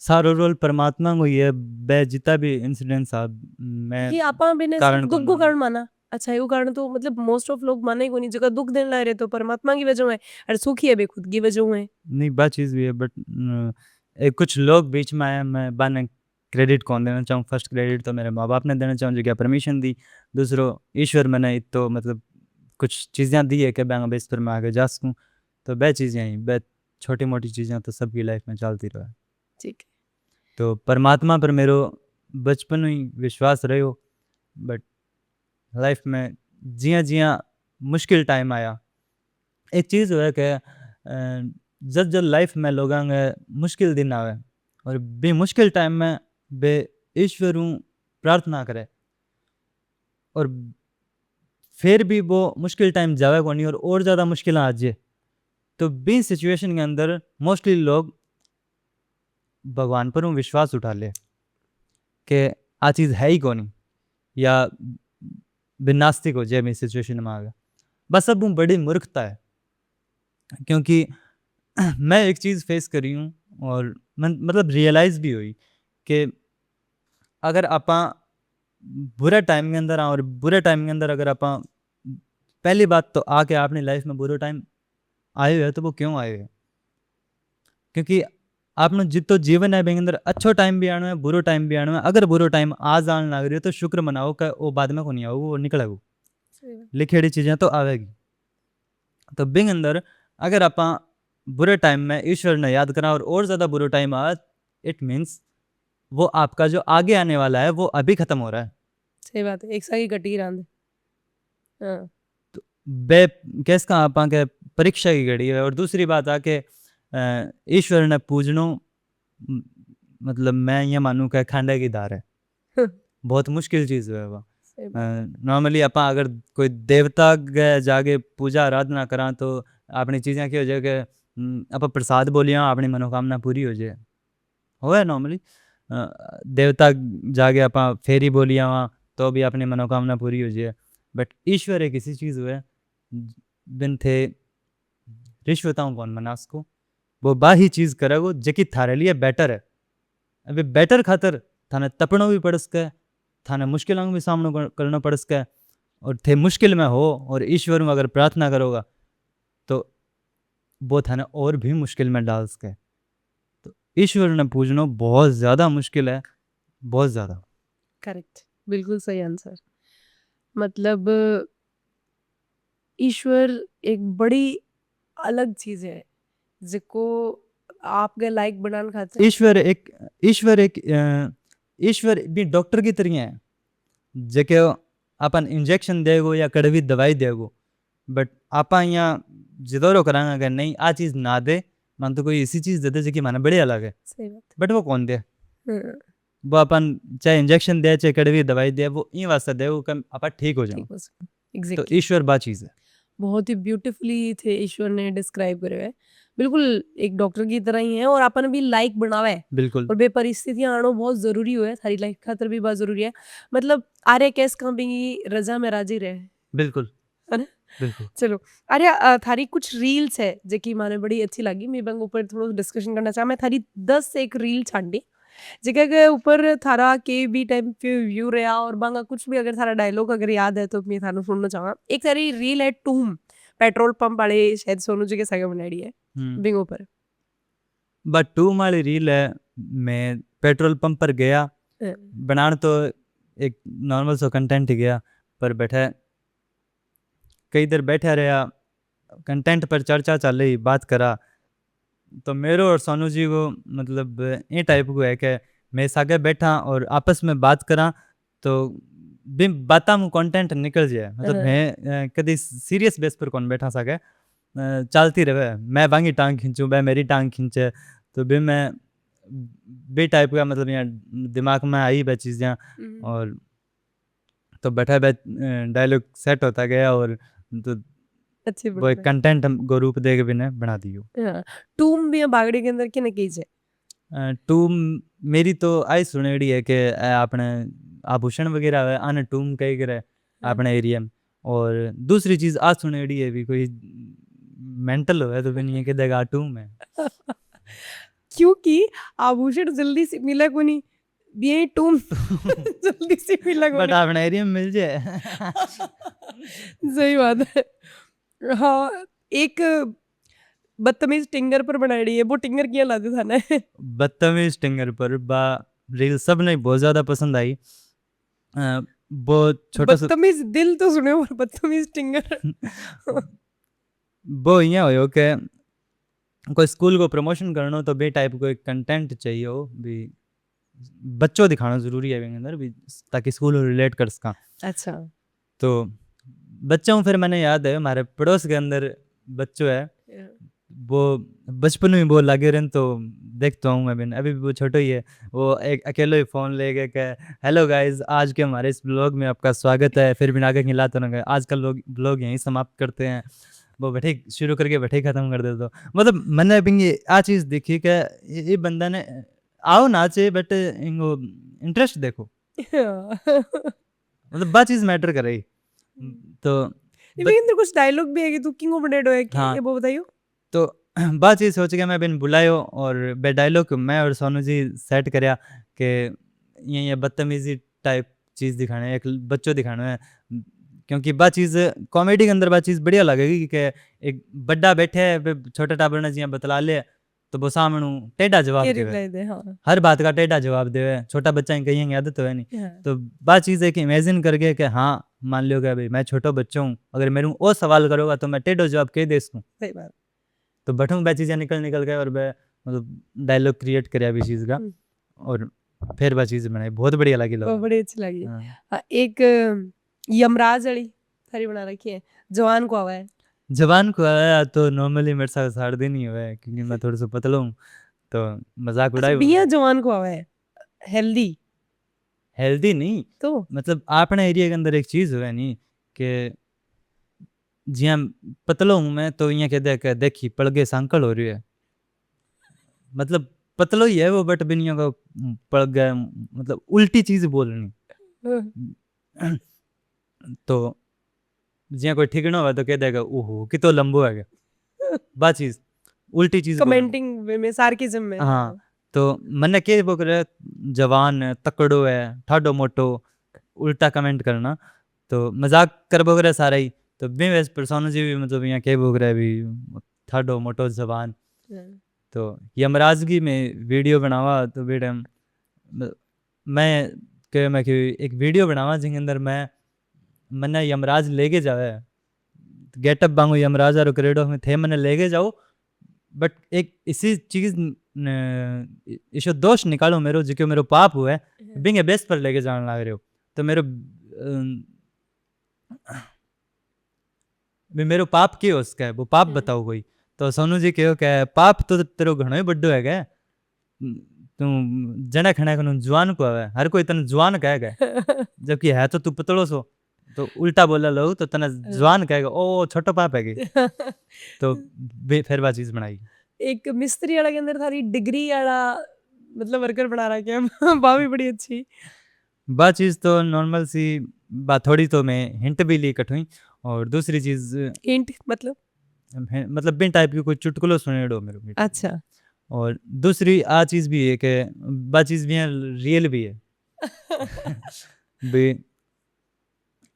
सारो रोल परमात्मा को ही है, बे जितना भी इंसिडेंट था मैं कि आपा बिने कारण दुख कौन को मानूं। कारण माना? अच्छा यो कारण तो मतलब मोस्ट ऑफ लोग माने ही कोनी, जगह दुख देने ला रहे तो परमात्मा की वजह है और सुखी है बे खुद की वजह है। नहीं बात चीज़ भी है, बट कुछ लोग बीच में आए, मैं बाने क्रेडिट कौन देना चाहूँ, फर्स्ट क्रेडिट तो मेरे माँ बाप ने देना चाहूँ जो क्या परमिशन दी, दूसरो ईश्वर मैंने तो मतलब कुछ चीज़ें दी है कि मैं बेस पर मैं आगे जा सकूँ, तो वह चीज़ें ही वह छोटी मोटी चीज़ें तो सबकी लाइफ में चलती रहे। ठीक है। तो परमात्मा पर मेरो बचपन ही विश्वास रहो, बट लाइफ में जियाँ जियाँ मुश्किल टाइम आया, एक चीज़ है कि जब जब लाइफ में लोगों के मुश्किल दिन आवे और बे मुश्किल टाइम में बे ईश्वर प्रार्थना करे और फिर भी वो मुश्किल टाइम जावे को नहीं और ज़्यादा मुश्किल आ जाए, तो बी सिचुएशन के अंदर मोस्टली लोग भगवान पर विश्वास उठा ले, कि आ चीज़ है ही कोनी या बिनास्तिक हो जाए मैं सिचुएशन में आ गया बस अब वो बड़ी मूर्खता है क्योंकि मैं एक चीज़ फेस करी हूँ और मतलब रियलाइज़ भी हुई कि अगर आपां बुरे टाइम के अंदर और बुरे टाइम के अंदर अगर आपां पहली बात तो आके अपनी लाइफ में बुरे टाइम आए हुए तो वो क्यों आए हुए क्योंकि आपने जितो जीवन है बेंगे अंदर अच्छो टाइम भी आना है बुरो टाइम भी आना है अगर बुरो टाइम आज आने लग रही है तो शुक्र मनाओ कि वो बाद में को नहीं आओ वो निकलेगा लिखेड़ी चीज़ें तो आवेगी तो बिंग अंदर अगर आप बुरे टाइम में ईश्वर ने याद करा और ज़्यादा बुरे टाइम आ इट मीन्स वो आपका जो आगे आने वाला है वो अभी खत्म हो रहा है सही बात है एक सागी कटी रांद हाँ बे कैस का आप के परीक्षा की घड़ी है और दूसरी बात आके ईश्वर ने पूजनो मतलब मैं ये मानूँ कि खांडे की धार है बहुत मुश्किल चीज़ है वो सही बात नॉर्मली आप अगर कोई देवता के जाके पूजा आराधना करा तो अपनी चीज़ें क्या हो जाए कि आप प्रसाद बोलिया अपनी मनोकामना पूरी हो जाए होए नॉर्मली देवता जाके आप फेरी बोलिया वहाँ तो भी अपनी मनोकामना पूरी हो जाए बट ईश्वर एक ऐसी चीज़ हुए बिन थे रिश्वताओं कौन मनास को वो बाही चीज़ करेगो जेकी थारे लिए बेटर है अभी बेटर खातर थाने तपणो भी पड़ सके थाने मुश्किलों का भी सामना करना पड़ सके और थे मुश्किल में हो और ईश्वर में अगर प्रार्थना करोगा तो वो थाने और भी मुश्किल में डाल सके तो ईश्वर ने पूजना बहुत ज़्यादा मुश्किल है बहुत ज़्यादा करेक्ट बिल्कुल सही आंसर मतलब ईश्वर एक बड़ी अलग चीज़ है जिको आपके लाइक बनाने खातिर ईश्वर भी डॉक्टर की तरह है जेके अपन इंजेक्शन देगो या कड़वी दवाई देगो बट आप यहाँ जिदोरो करांगा कि नहीं आ चीज़ ना दे मान तो कोई ऐसी चीज़ दे दे जो कि माना बढ़िया लगे सही बात बट वो कौन दे हाँ, वो अपन चाहे इंजेक्शन दे चाहे कड़वी दवाई दे वो इन वास्ते दे वो कम आप ठीक हो जाओ ठीक हो सके तो एग्जैक्टली ईश्वर बा चीज़ है बहुत ही ब्यूटीफुली थे ईश्वर ने डिस्क्राइब करे हुए बिल्कुल एक डॉक्टर की तरह ही है और अपन भी लाइक बनावा है बिल्कुल और बे परिस्थितियां आनो बहुत जरूरी हुआ है थारी लाइफ खातर भी बहुत जरूरी है मतलब आर्य कैस कहाँ भी रजा में राजी रहे बिल्कुल है ना बिल्कुल चलो आर्य थारी कुछ रील्स है जेकी माने बड़ी अच्छी लगी मैं बंग ऊपर थोड़ा डिस्कशन करना चाहा मैं थारी 10 एक रील छांडी जगह के ऊपर थारा के भी टाइम पे व्यू रहा और बांगा कुछ भी अगर थारा डायलॉग अगर याद है तो मैं थारा सुनना चाहूंगा एक थारी रील है टूम पेट्रोल पंप वाले शायद सोनू जी के सगे बनाई है बिंग ऊपर बट टू वाली रील है मैं पेट्रोल पंप पर गया बनाने तो एक नॉर्मल सो कंटेंट ही गया पर बैठा कई देर बैठा रहा कंटेंट पर चर्चा चल रही बात करा तो मेरो और सोनू जी को मतलब ये टाइप को है कि मैं सागे बैठा और आपस में बात करा तो भी बाता में कंटेंट निकल जाए मतलब मैं कभी सीरियस बेस पर कौन बैठा सके चलती रहे मैं बांगी टांग खींचूँ मैं मेरी टांग खींचे तो भी मैं बे टाइप का मतलब यहाँ दिमाग में आई वह चीज़ें और तो बैठा डायलॉग सेट होता गया और तो अच्छी वो एक कंटेंट हम को रूप दे के भी ने बना दियो टूम भी बागड़ी के अंदर क्या कीजिए टूम मेरी तो आई सुनेड़ी है कि आपने आभूषण वगैरह है आने टूम कही करे अपने एरिया में और दूसरी चीज़ आज सुनेड़ी है भी कोई मेंटल हो तो भी नहीं है कि देगा टूम है क्योंकि आभूषण जल्दी से मिला को नहीं ये टूम जल्दी से मिला को बट अपने एरिया में मिल जाए सही बात है हाँ एक बदतमीज टिंगर पर बनाई रही है वो टिंगर किया लाते था ना बदतमीज टिंगर पर बा रील सब ने बहुत ज़्यादा पसंद आई वो छोटा सा बदतमीज दिल तो सुने और बदतमीज टिंगर वो यहाँ हो कि कोई स्कूल को प्रमोशन करना हो तो बे टाइप को एक कंटेंट चाहिए हो भी बच्चों दिखाना ज़रूरी है अंदर भी ताकि स्कूल रिलेट कर सका अच्छा तो बच्चों फिर मैंने याद है हमारे पड़ोस के अंदर बच्चों है वो बचपन में वो लगे रहे तो देखता हूँ मैं भी अभी भी वो छोटा ही है वो एक अकेले ही फ़ोन ले गए कि हेलो गाइज आज के हमारे इस ब्लॉग में आपका स्वागत है फिर बिना के खिलाते ना गए आज कल लोग ब्लॉग यहीं समाप्त करते हैं वो बैठे शुरू करके बैठे ख़त्म कर देते तो मतलब मैंने अभी ये आ चीज़ देखी कि ये बंदा ने आओ नाचे बट इनको इंटरेस्ट देखो, हाँ। मतलब बा चीज़ मैटर करे। तो इसमें अंदर कुछ डायलॉग भी है कि तू किंग ऑफ डेड है कि हाँ। ये वो बताइयो। तो बा चीज़ सोच के मैं बिन बुलायो और बे डायलॉग मैं और सोनू जी सेट करया कि ये बदतमीजी टाइप चीज़ दिखाना है, एक बच्चों दिखाना है। क्योंकि बा चीज़ कॉमेडी के अंदर बा चीज़ बढ़िया लगेगी कि एक बड्डा बैठे है बे छोटा टाबर ने जियां बतला ले तो वो सामने टेढ़ा जवाब ये देवे, रिप्लाई दे हाँ। हर बात का टेढ़ा जवाब देवे, छोटा बच्चा ही कहीं आदत तो है नहीं। हाँ, तो बा चीज़ एक इमेजिन करके कि हाँ मान लियो कि भाई मैं छोटा बच्चा हूँ, अगर मेरे वो सवाल करोगा तो मैं टेढ़ो जवाब कह दे सकूँ। सही बात। तो बठूं बह चीज़ें निकल निकल गए और वह मतलब डायलॉग क्रिएट कराया भी चीज़ का हम्म, और फिर वह चीज़ बनाई, बहुत बढ़िया लगी वो लोग। बड़ी अच्छी लगी। हाँ। हाँ, एक यमराज वाली थारी बना रखी है, जवान को आवा है। जवान को आया तो नॉर्मली मेरे साथ 7.5 दिन ही हुआ है क्योंकि मैं थोड़ा सा पतला हूँ, तो मजाक अच्छा उड़ाई। बिया जवान को आवा है, हेल्दी हेल्दी नहीं, तो मतलब अपने एरिया के अंदर एक चीज़ हुआ नहीं कि जियां पतलो हूँ मैं तो यहाँ कह देखी पड़गे सांकल हो रही है, मतलब पतलो ही है वो बट बिनियों का पड़ गया, मतलब उल्टी चीज़ बोलनी। तो जियां कोई ठिकना हुआ तो कह देगा ओहो कि तो लंबो है बा चीज़ उल्टी चीज़ बोलनी। कमेंटिंग वे में सार्किज्म में। हाँ, तो मैंने के वो करे जवान है, तकड़ो है, ठाडो मोटो, उल्टा कमेंट करना, तो मजाक कर बोगरे सारा ही। तो भी वैसे परसोनो जी भी मतलब यहाँ के बोगरे भी ठाडो मोटो जवान। हाँ, तो यमराज की मैं वीडियो बनावा तो भी टाइम मैं कि एक वीडियो बनावा जिसके अंदर मैंने यमराज लेके जावे गेटअप बांगो यमराज और करेडो में थे मैंने लेके जाओ, बट एक इसी चीज इसो दोष निकालो मेरो जो मेरो पाप हुआ है बिंगे बेस्ट पर लेके जाने लग रहे हो। तो मेरो पाप क्या उसका है वो पाप बताओ कोई। तो सोनू जी कहो क्या पाप तो तेरो घणो ही बड्डो है क्या, तू जने खने को जुआन को आवे हर कोई तने जुआन कहेगा जबकि है तो तू पतलो सो, तो उल्टा बोला लोग तो तने जुआन कहेगा ओ छोटो पाप है तो फिर वह चीज बनाई। एक मिस्त्री वाला के अंदर थारी डिग्री वाला मतलब वर्कर बना रखा है। वह भी बड़ी अच्छी। बा चीज़ तो नॉर्मल सी बात थोड़ी, तो मैं हिंट भी ली कठुई और दूसरी चीज़ हिंट मतलब मतलब बिन टाइप की कोई चुटकुलो सुनेड़ो मेरे को। अच्छा और दूसरी आ चीज़ भी है कि बा चीज़ भी है रियल भी है भी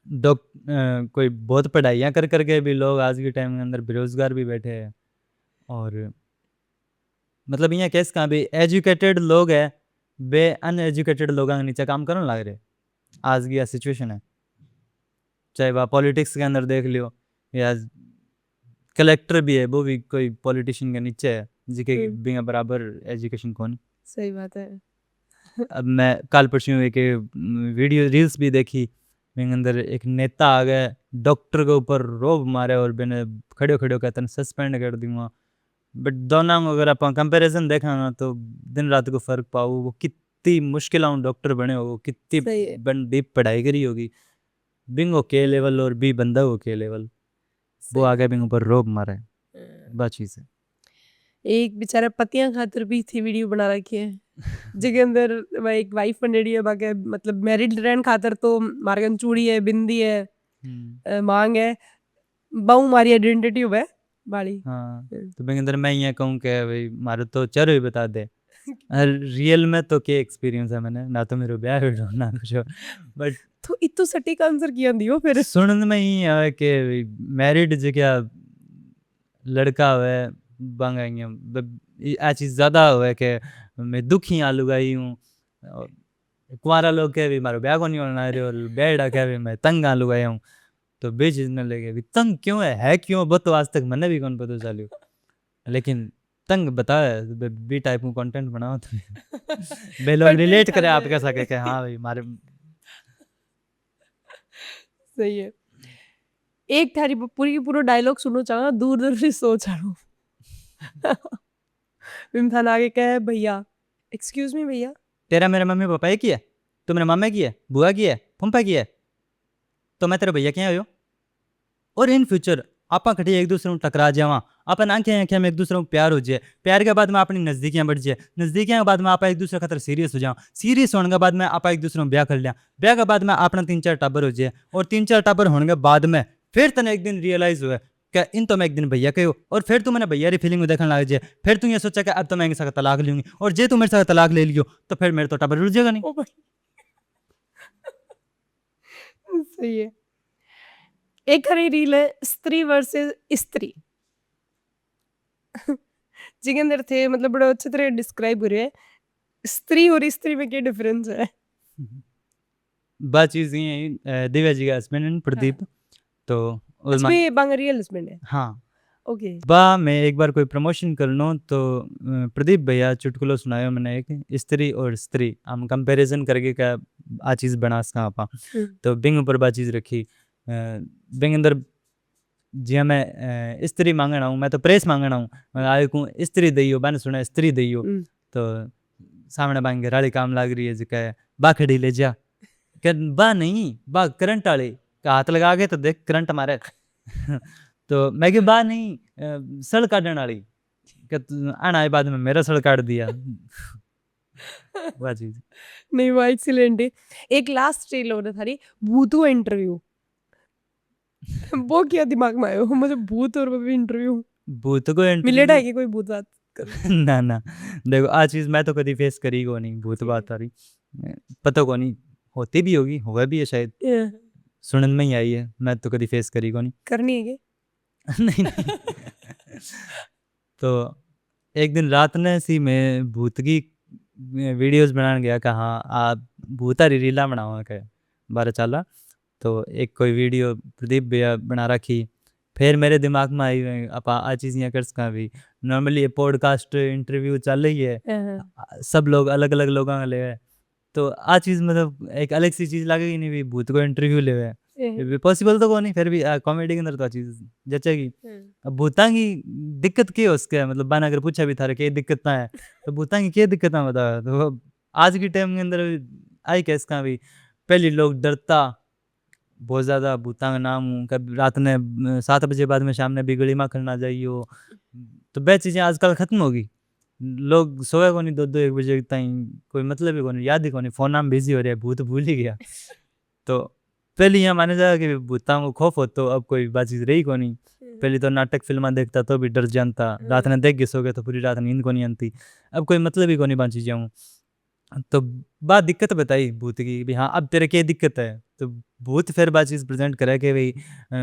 कोई बहुत पढ़ाइयाँ कर करके भी लोग आज के टाइम के अंदर बेरोजगार भी बैठे हैं और मतलब यहाँ केस कहाँ भी एजुकेटेड लोग है बे अनएजुकेटेड लोगों के नीचे काम करने लग रहे आज की यह सिचुएशन है। चाहे वह पॉलिटिक्स के अंदर देख लियो या कलेक्टर भी है वो भी कोई पॉलिटिशियन के नीचे है जिसके बिना बराबर एजुकेशन कौन। सही बात है। अब मैं कल परसों एक वीडियो रील्स भी देखी मेरे अंदर एक नेता आ गया डॉक्टर के ऊपर रोब मारे और मैंने खड़े खड़े कहते हैं सस्पेंड कर दूंगा। बट दोनों को अगर आप कंपैरिजन देखा ना तो दिन रात को फर्क पाओ वो कितनी मुश्किल डॉक्टर बने हो वो कितनी सही है। डीप पढ़ाई करी होगी बिंगो के लेवल और बी बंदा हो के लेवल वो आगे बिंग ऊपर रोब मारे बा चीज है। एक बेचारा पतियां खातिर भी थी वीडियो बना रखी है जिसके अंदर वह एक वाइफ बनेड़ी है बाकी मतलब मैरिड रहन खातर तो मारगन चूड़ी है बिंदी है मांग है बहु मारी आइडेंटिटी है बाली। हाँ तो बिंग अंदर मैं ये कहूँ कि भाई मारे तो चलो ही बता दे रियल में तो क्या एक्सपीरियंस है मैंने ना तो मेरे ब्याह हुआ ना कुछ बट तो इतो सटीक आंसर किया दियो फिर सुनने में ही है कि मैरिड जो क्या लड़का हुआ बांगा आ चीज़ ज़्यादा हुआ कि मैं दुखी आलू गई हूँ और कुंवारा लोग के भी मारो ब्याह को नहीं होना रहे और बेड़ा के भी मैं तंग आलू गया हूँ। तो बे चीज़ ने लेके भी तंग क्यों है क्यों वो तो आज तक मैंने भी कौन पता चलियो लेकिन तंग बता बी टाइप में कंटेंट बनाओ तो बे लोग रिलेट करे आप कह सके कि हाँ भाई मारे सही है। एक थारी पूरी की पूरा डायलॉग सुनो चाहो दूर दूर से सोच आलो विमथान आगे कहे भैया एक्सक्यूज मी भैया तेरा मेरा मम्मी पापा एक ही है, तू मेरे मामे की है बुआ की है फुम्पा की है तो मैं तेरे भैया के यहाँ आयो और इन फ्यूचर आप कटी एक दूसरे को टकरा जावा, अपन आंखें में एक दूसरे को प्यार हो जाए, प्यार के बाद में अपनी नज़दीकियाँ बढ़ जाए, नज़दीकियाँ के बाद में आप एक दूसरे खातर सीरियस हो जाओ, सीरियस होने के बाद में आप एक दूसरे को ब्याह कर लिया, ब्याह के बाद में अपना 3-4 टाबर हो जाए, और 3-4 टाबर होने के बाद में फिर तने एक दिन रियलाइज हुआ कि इन तो मैं एक दिन भैया के हो, और फिर तू मैंने भैया री फीलिंग में देखने लग जाए, फिर तू ये सोचा कि अब तो मैं इनके साथ तलाक लूंगी, और जे तू मेरे साथ तलाक ले लियो तो फिर मेरे तो टाबर रुक जाएगा नहीं। ओ भाई सही है। एक हरी रील है स्त्री वर्सेस स्त्री जिसके अंदर थे मतलब बड़ा अच्छी तरह डिस्क्राइब हो रहे हैं स्त्री और स्त्री में क्या डिफरेंस है। बात चीज़ ये है, दिव्या जी का हस्बैंड है प्रदीप, तो अच्छा ये बांगा रियल हस्बैंड है। हाँ ओके बा मैं एक बार कोई प्रमोशन कर लूँ तो प्रदीप भैया चुटकुलो सुनायो मैंने एक स्त्री और स्त्री हम कंपैरिजन करके क्या आ चीज़ बना सका आपा, तो बिंग ऊपर बा चीज़ रखी बिंग अंदर जी मैं स्त्री मांगना हूँ, मैं तो प्रेस मांगना हूँ, मैं आयो को स्त्री दइयो, मैंने सुना स्त्री दइयो, तो सामने बांगे राड़ी काम लाग रही है जी कहे बा खड़ी ले जा, क्या बा नहीं बा करंट वाले का हाथ लगा के तो देख करंट मारे तो मैं कि बा नहीं सड़ काटने वाली, आना आए बाद में मेरा सड़ काट दिया वह चीज। नहीं वो एक्सीलेंट है। एक लास्ट रील हो रहा था भूतू इंटरव्यू वो क्या दिमाग में आयो मुझे भूत और भी इंटरव्यू भूत को मिलेटा है कि कोई भूत बात ना ना देखो आ चीज मैं तो कभी फेस करी को नहीं, भूत बात आ रही पता को नहीं, होती भी होगी हुआ भी है शायद, सुनन में ही आई है, मैं तो कभी फेस करी को नहीं करनी है क्या नहीं नहीं तो एक दिन रात ने सी मैं भूत की वीडियोस बनाने गया, कहा आप भूतारी रीला बनाओ के बारह चाला, तो एक कोई वीडियो प्रदीप भैया बना रखी, फिर मेरे दिमाग में आई आप आ चीज़ यहाँ कर सका भी, नॉर्मली ये पॉडकास्ट इंटरव्यू चल रही है सब लोग अलग अलग लोगों का ले है, तो आ चीज़ मतलब एक अलग सी चीज़ लगेगी नहीं भी भूत को इंटरव्यू ले है पॉसिबल तो को नहीं, फिर भी कॉमेडी के अंदर तो आ चीज़ जचेगी। अब भूतां की दिक्कत क्या है उसके, मतलब बना अगर पूछा भी था क्या दिक्कत ना है तो भूतां की क्या दिक्कत है बता, तो आज के टाइम के अंदर आई क्या इसका भी, पहले लोग डरता बहुत ज़्यादा भूतां का नाम हूँ, कब रात ने 7 बजे बाद में शाम ने बिगड़ी माँ खलना जाइयो, तो वह चीज़ें आजकल ख़त्म होगी, लोग सोए को नहीं 2-2 1 बजे तक, कोई मतलब ही को नहीं, याद ही को नहीं, फोन में बिजी हो रहे भूत भूल ही गया तो पहले यहाँ माने जाएगा कि भूतां को खौफ हो, तो अब कोई बातचीत रही को नहीं, पहले तो नाटक फिल्मा देखता तो भी डर जानता, रात ने देख के सो गया तो पूरी रात नींद को नहीं आती, अब कोई मतलब ही को नहीं बात चीज़ें, तो बात दिक्कत बताई भूत की भी हाँ अब तेरे क्या दिक्कत है, तो भूत फिर बात चीज़ प्रेजेंट करे कि भाई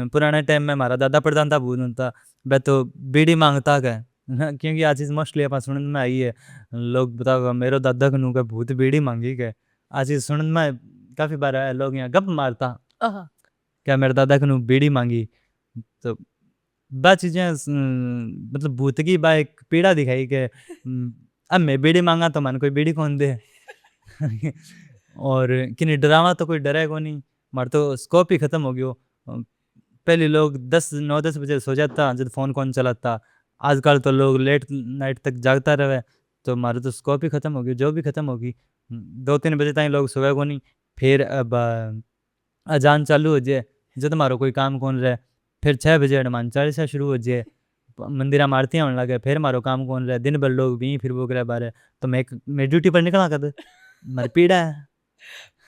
पुराने टाइम में हमारा दादा प्रधान था भूत था, वह तो बीड़ी मांगता क्या क्योंकि आज चीज़ मोस्टली अपन सुनने में आई है, लोग बताओ मेरे दादा को नू का भूत बीड़ी मांगी क्या, आज चीज़ सुनने में काफ़ी बार आया, लोग यहाँ गप मारता क्या मेरे दादा को नू बीड़ी मांगी, तो बा चीज़ें मतलब भूत की बा एक पीड़ा दिखाई कि अब मैं बीड़ी मांगा तो मन कोई बीड़ी कौन दे और कि ड्रामा तो कोई डरे को नहीं, मार तो स्कोप ही ख़त्म हो गयो, पहले लोग 9-10 बजे सो जाता जब फ़ोन कौन चलाता, आजकल तो लोग लेट नाइट तक जागता रहे, तो मारे तो स्कोप ही ख़त्म हो गया, जो भी ख़त्म होगी 2-3 बजे तक लोग सोए को नहीं, फिर अब अजान चालू हो जाए जब मारो कोई काम कौन रहे, फिर 6 बजे हनुमान चालीसा शुरू हो जाए, मंदिरा मारतियाँ होने लगे, फिर मारो काम कौन रहे, दिन भर लोग भी फिर वो करे बारे, तो मैं ड्यूटी पर निकला कर मर पीड़ा है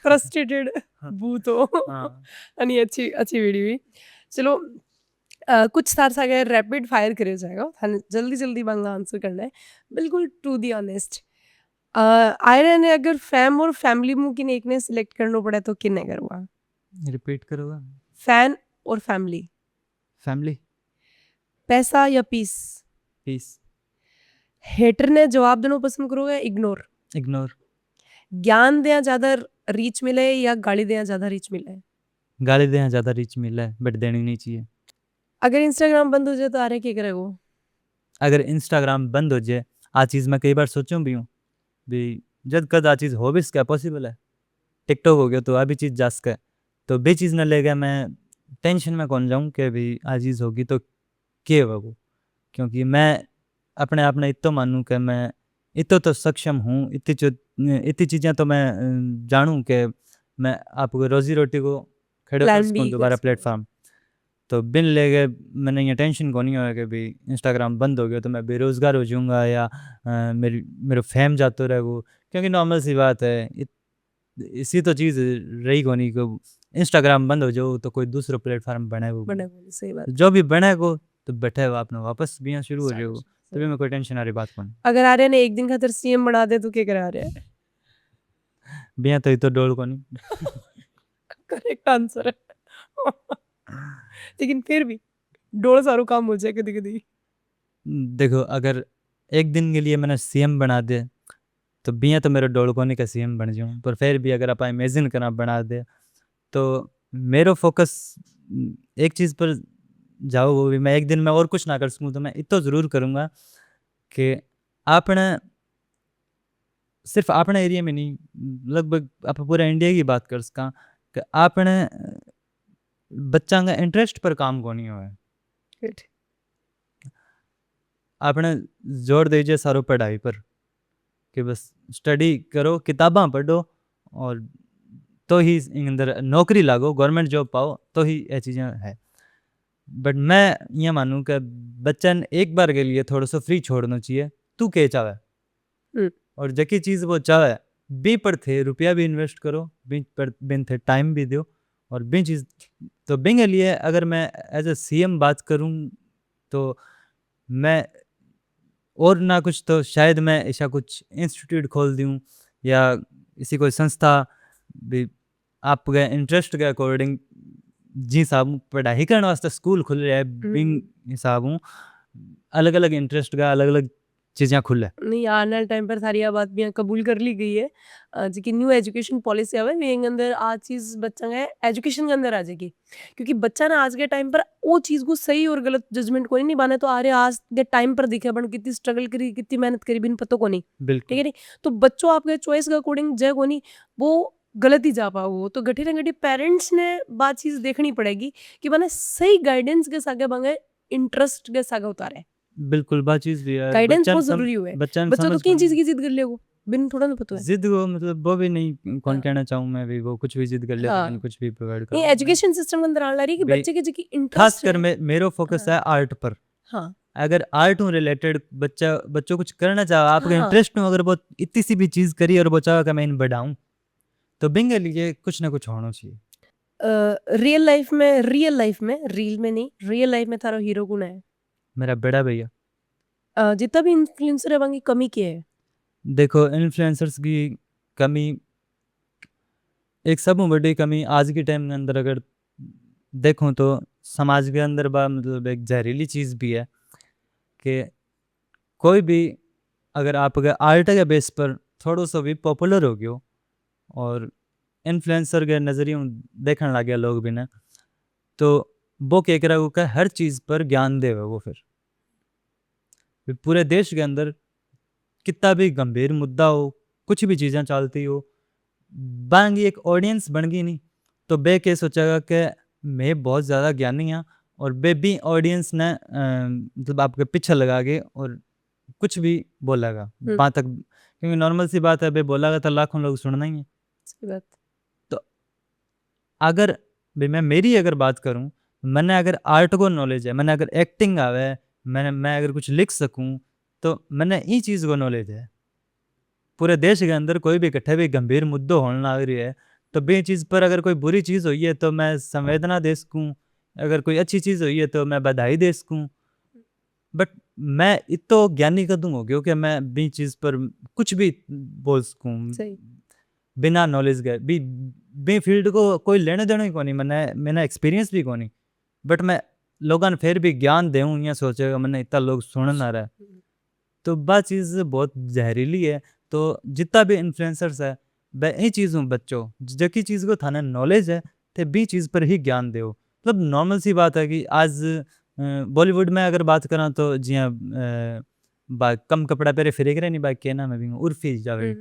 फ्रस्ट्रेटेड हाँ। भूत हो हाँ नहीं अच्छी अच्छी वीडियो हुई। चलो कुछ सार सा अगर रैपिड फायर करे जाएगा थाने जल्दी जल्दी बांग्ला आंसर करना है बिल्कुल टू दी ऑनेस्ट। आयरन ने अगर फैम और फैमिली मुंह किन एक ने सिलेक्ट करना पड़े तो किन्ने करूँगा, रिपीट करोगा, फैन और फैमिली, फैमिली पैसा या पीस, पीस, हेटर ने जवाब देना पसंद करोगे इग्नोर, इग्नोर, ज्ञान देना ज़्यादा रीच मिले या गाली देना ज़्यादा रीच मिले, गाली देना ज़्यादा रीच मिला है बट देनी नहीं चाहिए, अगर इंस्टाग्राम बंद हो जाए तो आरे क्या करेगो, अगर इंस्टाग्राम बंद हो जाए आ चीज़ मैं कई बार सोचूं भी हूँ भी जब कद आ चीज़ हो भी इसका पॉसिबल है, टिकटॉक हो गया तो आ भी चीज़ जा सके, तो भी चीज़ न ले गया मैं टेंशन में कौन जाऊँ कि भाई आ चीज़ होगी तो क्या होगा वो, क्योंकि मैं अपने आप ने इतो मानूँ कि मैं इतो तो सक्षम हूँ, इतनी चीज़ें तो मैं जानूँ कि मैं आपको रोजी रोटी को खड़े कर प्लान सकूँ बी दोबारा प्लेटफॉर्म, तो बिन ले गए मैंने ये टेंशन को नहीं होया कि भाई इंस्टाग्राम बंद हो गया तो मैं बेरोज़गार हो जाऊँगा या मेरा फेम जातो रहेगो, क्योंकि नॉर्मल सी बात है इसी तो चीज़ रही कोनी कि इंस्टाग्राम बंद हो जाओ तो कोई दूसरा प्लेटफॉर्म बनाएगो, बड़ा बोली, सही बात जो भी बनाएगो तो बैठे आपने वापस भी यहाँ शुरू हो स्टार्ट जाएगो, सही तभी मैं कोई टेंशन आ रही बात कोनी। अगर आर्या ने एक दिन खातर सीएम बना दे तो क्या करा रहा है? बिया तो डोल कोनी। करेक्ट आंसर है। लेकिन फिर भी डोल सारू काम हो जाए कदी कदी। देखो अगर एक दिन के लिए मैंने सीएम बना दे तो बिया तो मेरा डोल कोनी का सीएम बन जाऊँ, पर फिर भी अगर आप इमेजिन करना बना दे तो मेरो फोकस एक चीज़ पर जाओ, वो भी मैं एक दिन में और कुछ ना कर सकूँ तो मैं इतो ज़रूर करूँगा कि आपने सिर्फ अपने एरिया में नहीं, लगभग आप पूरे इंडिया की बात कर सका कि आपने बच्चा का इंटरेस्ट पर काम को नहीं होए, Good. आपने जोर दीजिए सारो पढ़ाई पर कि बस स्टडी करो, किताबां पढ़ो और तो ही इन अंदर नौकरी लागो, गवर्नमेंट जॉब पाओ तो ही ये चीज़ें है। बट मैं ये मानूँ कि बच्चा ने एक बार के लिए थोड़ा सा फ्री छोड़ना चाहिए, तू के चाहे हम्म, और जकी चीज़ वो चाहे बी पर थे रुपया भी इन्वेस्ट करो, बी पर बिन थे टाइम भी दो और बी चीज़ तो बिंग के लिए अगर मैं एज ए सीएम बात करूँ तो मैं और ना कुछ तो शायद मैं ऐसा कुछ इंस्टीट्यूट खोल दूँ या इसी कोई संस्था भी आपके इंटरेस्ट के अकॉर्डिंग जी साहब पढ़ाई करने वास्ते स्कूल खुल रहा है बिंग हिसाब अलग अलग इंटरेस्ट का अलग अलग चीज़ें खुले। नहीं आने वाले टाइम पर सारी आ बात भी कबूल कर ली गई है। जेकी न्यू एजुकेशन पॉलिसी आवे वे अंदर आ चीज़ बच्चा है एजुकेशन के अंदर आ जाएगी, क्योंकि बच्चा ना आज के टाइम पर वो चीज़ को सही और गलत जजमेंट को नहीं बाने तो आ रहे आज के टाइम पर दिखे बन कितनी स्ट्रगल करी कितनी मेहनत करी बिन पतो को नहीं, ठीक बिल्कुल है नहीं। तो बच्चों आपके चॉइस के अकॉर्डिंग जय को नहीं वो गलत ही जा पाओ, तो गठी न गठी पेरेंट्स ने बात चीज़ देखनी पड़ेगी कि मैंने सही गाइडेंस के सागे बंगे इंटरेस्ट के सागे उतारे। बिल्कुल बात चीज़ भी है गाइडेंस बहुत जरूरी हुआ है। बच्चा बच्चा तो समझ किन चीज की जिद कर लेगो बिन थोड़ा ना पता है। जिद वो मतलब वो भी नहीं कौन हाँ। कहना चाहूँ मैं भी वो कुछ भी जिद कर ले हाँ। तो कुछ भी प्रोवाइड नहीं कर एजुकेशन सिस्टम के अंदर आने लगी कि भाई, बच्चे के जो की खास इंटरेस्ट कर है। मेरो फोकस है आर्ट पर। हाँ अगर आर्ट हूँ रिलेटेड बच्चों कुछ करना चाहो आपके हाँ। इंटरेस्ट में अगर वो इतनी सी भी चीज़ करी और वो चाहो कि मैं इन बढ़ाऊँ तो बिंग के लिए कुछ ना कुछ होना चाहिए। रियल लाइफ में रील में नहीं रियल लाइफ में थारा हीरो कौन है? मेरा बड़ा भैया। जितना भी इन्फ्लुएंसर है वहाँ कमी क्या है? देखो इन्फ्लुएंसर्स की कमी एक सब बड़ी कमी आज के टाइम के अंदर अगर देखूं तो समाज के अंदर बा मतलब एक जहरीली चीज़ भी है कि कोई भी अगर आप अगर आर्ट के बेस पर थोड़ा सा भी पॉपुलर हो गयो और इन्फ्लुएंसर के नज़रिए देखने लग गया लोग भी ना तो वो क्या करा वो का हर चीज़ पर ज्ञान देवे वो फिर पूरे देश के अंदर कितना भी गंभीर मुद्दा हो कुछ भी चीज़ें चलती हो बन गई एक ऑडियंस बन गई नहीं तो बे के सोचेगा कि मैं बहुत ज़्यादा ज्ञानी हाँ और बे भी ऑडियंस ने मतलब आपके पीछे लगा के और कुछ भी बोलेगा वहाँ तक क्योंकि नॉर्मल सी बात है बे बोलेगा तो लाखों लोग सुनना ही है। सही बात। तो अगर भाई मैं मेरी अगर बात करूं मैंने अगर आर्ट को नॉलेज है मैंने अगर एक्टिंग आवे मैं अगर कुछ लिख सकूं तो मैंने ये चीज़ को नॉलेज है पूरे देश के अंदर कोई भी इकट्ठे भी गंभीर मुद्दों होने लग रही है तो बे चीज़ पर अगर कोई बुरी चीज़ हुई है तो मैं संवेदना दे सकूँ अगर कोई अच्छी चीज़ हुई है तो मैं बधाई दे सकूँ बट मैं इतो ज्ञानी कदूँ हो क्योंकि मैं बी चीज़ पर कुछ भी बोल सकूँ सही बिना नॉलेज के बी फील्ड को कोई लेने देना ही को नहीं मैंने एक्सपीरियंस भी को नहीं बट मैं लोगों ने फिर भी ज्ञान दूँ या सोचेगा मैंने इतना लोग सुन ना रहा तो बात चीज़ बहुत जहरीली है। तो जितना भी इन्फ्लुएंसर्स है वह यही चीज़ हूँ बच्चों जबकि चीज़ को थाने नॉलेज है तो बी चीज़ पर ही ज्ञान दो मतलब नॉर्मल सी बात है कि आज बॉलीवुड में अगर बात करा तो जी हाँ कम कपड़ा पहले फिर नहीं बाइक के ना मैं भी उर्फी जावे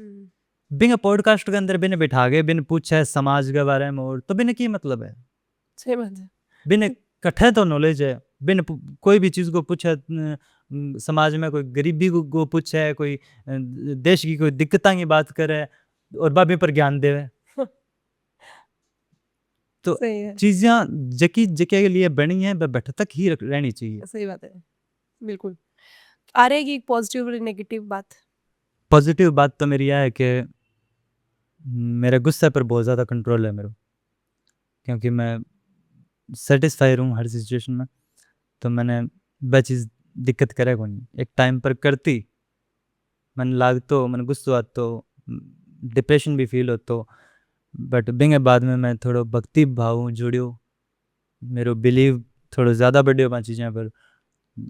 बिना पॉडकास्ट के अंदर बिना बिठा के बिन पूछा है समाज के बारे में और तो बिना की मतलब है सही बात है। बिन कट्ठे तो नॉलेज है बिन कोई भी चीज़ को पूछे समाज में कोई गरीबी को पूछे कोई देश की कोई दिक्कतां की बात करे और बाबे पर ज्ञान देवे तो सही है, चीज़ें जकी जगह के लिए बनी हैं वह बैठ तक ही रहनी चाहिए। सही बात है, बिल्कुल। आ रहेगी एक पॉजिटिव और नेगेटिव बात। पॉजिटिव बात तो मेरी यह है कि मेरे गुस्से पर बहुत ज़्यादा कंट्रोल है मेरे को, क्योंकि मैं सेटिस्फाई रहूँ हर सिचुएशन में। तो मैंने वह चीज़ दिक्कत करे को नहीं, एक टाइम पर करती मन लाग तो मन गुस्सो आतो, डिप्रेशन भी फील होतो, बट बिंगे बाद में मैं थोड़ो भक्ति भाव जुड़ियो, मेरो बिलीव थोड़ो ज़्यादा बढ़ियो पा चीज़ें पर।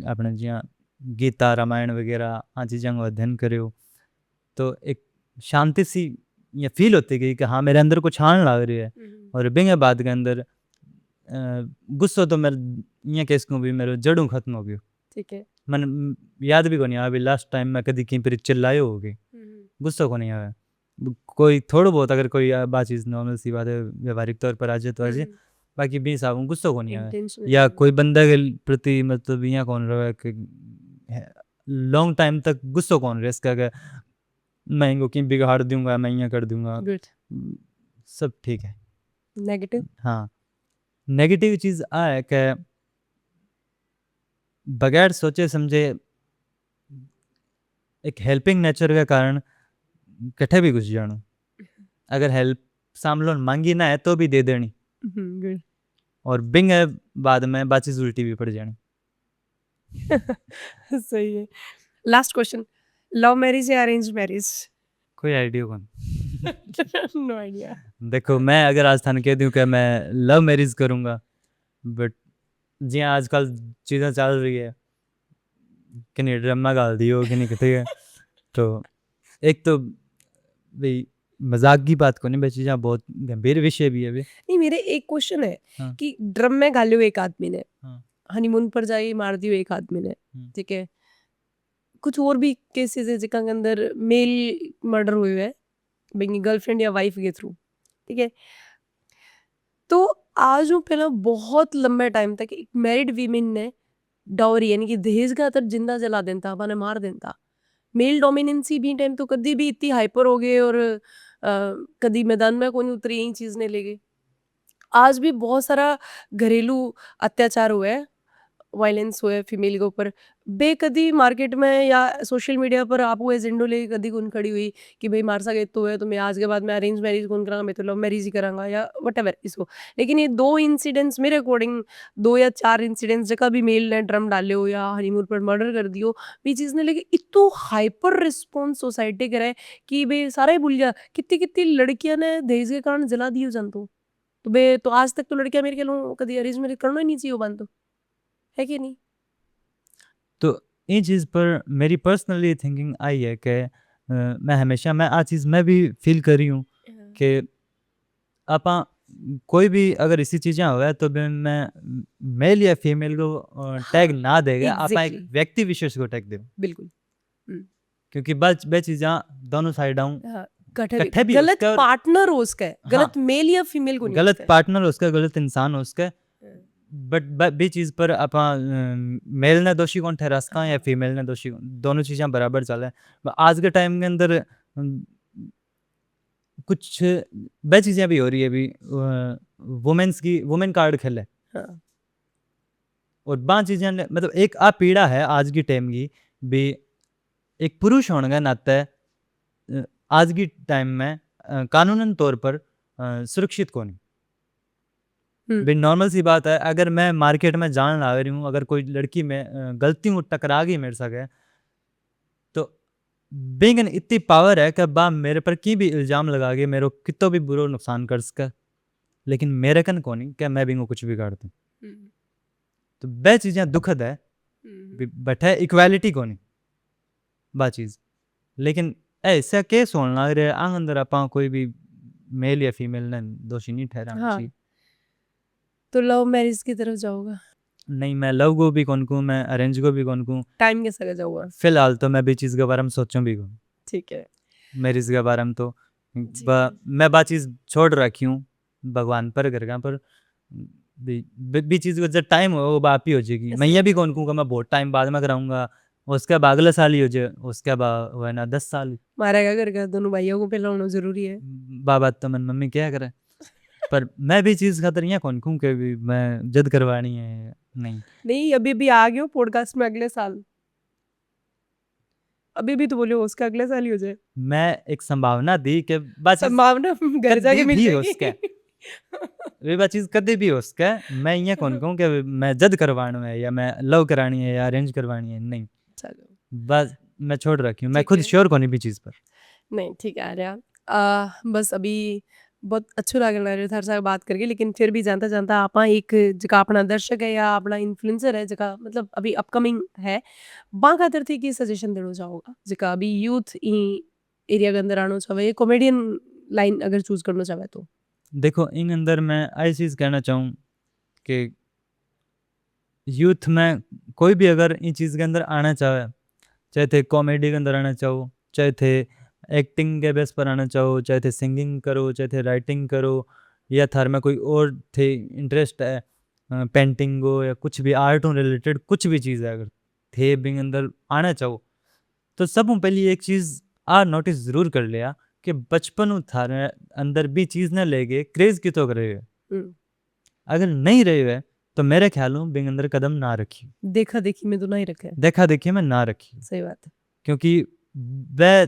आपने जियां गीता रामायण वगैरह आ चीज़ों का अध्ययन करो तो एक शांति सी ये फील होती गई कि हाँ मेरे अंदर कुछ आने लग रही है। और बिंगे बाद के अंदर गुस्सो तो मेरे ये केस को भी मेरे जड़ों खत्म हो गयो। ठीक है। मन याद भी को नहीं अभी लास्ट टाइम में कभी कहीं पर चिल्लायो हो गई, गुस्सा को नहीं आया। कोई थोड़ा बहुत अगर कोई बात चीज़ नॉर्मल सी बात है व्यवहारिक तौर पर आ जाए तो आ जाए, बाकी भी साहब गुस्सा को नहीं आया। या कोई बंदा के प्रति मतलब यहाँ कौन रहा है कि लॉन्ग टाइम तक गुस्सा कौन रहे इसका कि मैं इनको कहीं बिगाड़ दूंगा, मैं यहाँ कर दूंगा, गुड। सब ठीक है। नेगेटिव। हाँ, नेगेटिव चीज़ आ है कि बगैर सोचे समझे एक हेल्पिंग नेचर के कारण कठे भी घुस जाना, अगर हेल्प सामने मांगी ना है तो भी दे देनी, गुड। और बिंग है बाद में बात चीज़ उल्टी भी पड़ जानी। सही है। लास्ट क्वेश्चन, लव मैरिज या अरेंज मैरिज? कोई आइडिया कौन? No idea. देखो मैं अगर आज थाने कह दूँ कि मैं लव मैरिज करूँगा, बट जी आजकल चीज़ें चल रही है कि नहीं ड्रामा गाल दियो कि नहीं कहते हैं तो एक तो भाई मजाक की बात को नहीं, भाई चीज़ें बहुत गंभीर विषय भी है भी। नहीं, मेरे एक क्वेश्चन है हाँ। कि ड्रम में गालियो एक आदमी ने, हाँ। हनीमून पर जाई मार दियो एक आदमी ने, ठीक है। कुछ और भी केसेस है जिनके अंदर मेल मर्डर हुए हैं बेंगी गर्लफ्रेंड या वाइफ के थ्रू, ठीक है। तो आज वो पहला बहुत लंबे टाइम तक एक मैरिड वीमेन ने डाउरी यानी कि दहेज का तर जिंदा जला देता माने मार देता। मेल डोमिनेंसी भी टाइम तो कभी भी इतनी हाइपर हो गए और कभी मैदान में कौन उतरी यही चीज ने ले गई। आज भी बहुत सारा घरेलू अत्याचार हुए हैं, वायलेंस हुए फीमेल के ऊपर। बेकदी मार्केट में या सोशल मीडिया पर आप वो एजेंडो ले कदी कौन खड़ी हुई कि भाई मार सके तो है तो मैं आज के बाद मैं अरेंज मैरिज कौन करांगा, मैं तो लव मैरिज ही करांगा या वट एवर इसको। लेकिन ये 2 इंसिडेंट्स मेरे अकॉर्डिंग 2 या 4 इंसिडेंट्स जगह भी मेल ने ड्रम डाले हो या हनीमून पर मर्डर कर दियो, ये चीज़ ने लेके इतो हाइपर रिस्पॉन्स सोसाइटी करे कि भाई सारा ही भूल गया। कितनी कितनी लड़कियां ने दहेज के कारण जला दियो जनतो। तो बे तो आज तक तो लड़कियां मेरे ख्याल कभी अरेंज मैरिज करना ही नहीं चाहिए बन तो है कि नहीं। तो ये चीज़ पर मेरी पर्सनली थिंकिंग आई है कि मैं हमेशा मैं आ चीज़ मैं भी फील कर रही हूँ कि आपा कोई भी अगर इसी चीज़ें हुआ है तो भी मैं मेल या फीमेल को टैग ना देगा, आपा एक Exactly. व्यक्ति विशेष को टैग दे, बिल्कुल। क्योंकि बस बे चीज़ें दोनों साइड आऊँ हाँ, कट्ठे भी गलत उसका और पार्टनर हो उसका है, गलत हाँ मेल या फीमेल को नहीं गलत उसका है। पार्टनर उसका, गलत इंसान उसका, बट भी चीज़ पर आपा मेल ने दोषी कौन ठहरा सका या फीमेल ने दोषी, दोनों चीज़ें बराबर चले। आज के टाइम के अंदर कुछ वह चीज़ें भी हो रही है अभी, वुमेन्स की वुमेन कार्ड खेले हाँ। और बा चीज़ें मतलब एक आ पीड़ा है आज की टाइम की भी, एक पुरुष होने के नाते आज की टाइम में कानूनन तौर पर सुरक्षित कौन भाई। नॉर्मल सी बात है, अगर मैं मार्केट में जान ला रही हूँ, अगर कोई लड़की में गलती में टकरा गई मेरे सके तो बेगन इतनी पावर है कि बा मेरे पर की भी इल्ज़ाम लगा के मेरे कितो भी बुरा नुकसान कर सके, लेकिन मेरे कन को नहीं कि मैं बिंगो कुछ भी कर दूँ। तो वह चीज़ें दुखद है, बट है इक्वालिटी को नहीं बा चीज़। लेकिन ऐसा केस होने लग रहा है आंग अंदर आपा कोई भी मेल या फीमेल ने दोषी नहीं ठहराना चाहिए। तो लव मैरिज की तरफ जाओगा? नहीं, मैं लव को भी कौन कहूँ, मैं अरेंज को भी कौन कहूँ, टाइम के साथ जाऊंगा फिलहाल तो मैं भी चीज़ के बारे में सोचूं भी कहूँ, ठीक है। मैरिज के बारे में तो मैं बा चीज़ छोड़ रखी हूँ भगवान पर करगा पर भी चीज़ को जब टाइम हो वो बाप ही हो जाएगी। मैं ये भी कौन कहूँगा मैं बहुत टाइम बाद में कराऊंगा, उसके बाद अगले साल ही हो जाए, उसके बाद वो है ना 10 साल मारेगा करके दोनों भाइयों को पहले होना जरूरी है। बात तो मन मम्मी क्या करे पर मैं भी चीज़ खातर यहाँ कौन कहूँ कि भी मैं जद करवानी है नहीं। नहीं अभी भी आ गए हो पॉडकास्ट में अगले साल, अभी भी तो बोले हो उसका अगले साल ही हो जाए, मैं एक संभावना दी कि बा चीज़ संभावना घर जाके कदी मिल भी हो जाएगी। उसके वे बा चीज़ कदी भी हो उसके मैं यहाँ कौन कहूँ कि मैं जद करवाणु है या मैं लव करानी है या अरेंज करवानी है नहीं। चलो बस मैं छोड़ रखी हूँ, मैं ठीक खुद है। श्योर कोनी भी चीज़ पर। नहीं ठीक है आर्या, बस अभी बहुत अच्छो लग रहा है थारे साथ बात करके, लेकिन फिर भी जानता जानता आप एक जगह अपना दर्शक है या अपना इन्फ्लुएंसर है जगह मतलब अभी अपकमिंग है, बा खातर थी कि सजेशन देना चाहोगा जगह अभी यूथ ई एरिया के अंदर आना चाहे, कॉमेडियन लाइन अगर चूज करना चाहे तो। देखो इन अंदर मैं आई चीज़ कहना चाहूँ कि यूथ में कोई भी अगर इन चीज़ के अंदर आना चाहे, चाहे थे कॉमेडी के अंदर आना चाहो, चाहे थे एक्टिंग के बेस पर आना चाहो, चाहे थे सिंगिंग करो, चाहे थे राइटिंग करो, या थार में कोई और थे इंटरेस्ट है पेंटिंग हो या कुछ भी आर्ट रिलेटेड कुछ भी चीज़ है, अगर थे बिंग अंदर आना चाहो तो सब पहले एक चीज़ आ नोटिस ज़रूर कर लिया कि बचपन थारे अंदर भी चीज़ ना लेगे क्रेज की तो करे। अगर नहीं रहे हुए तो मेरे ख्यालों बिंग अंदर कदम ना रखी, देखा देखी में तो नहीं रखे, देखा देखी में ना रखी, सही बात है। क्योंकि वह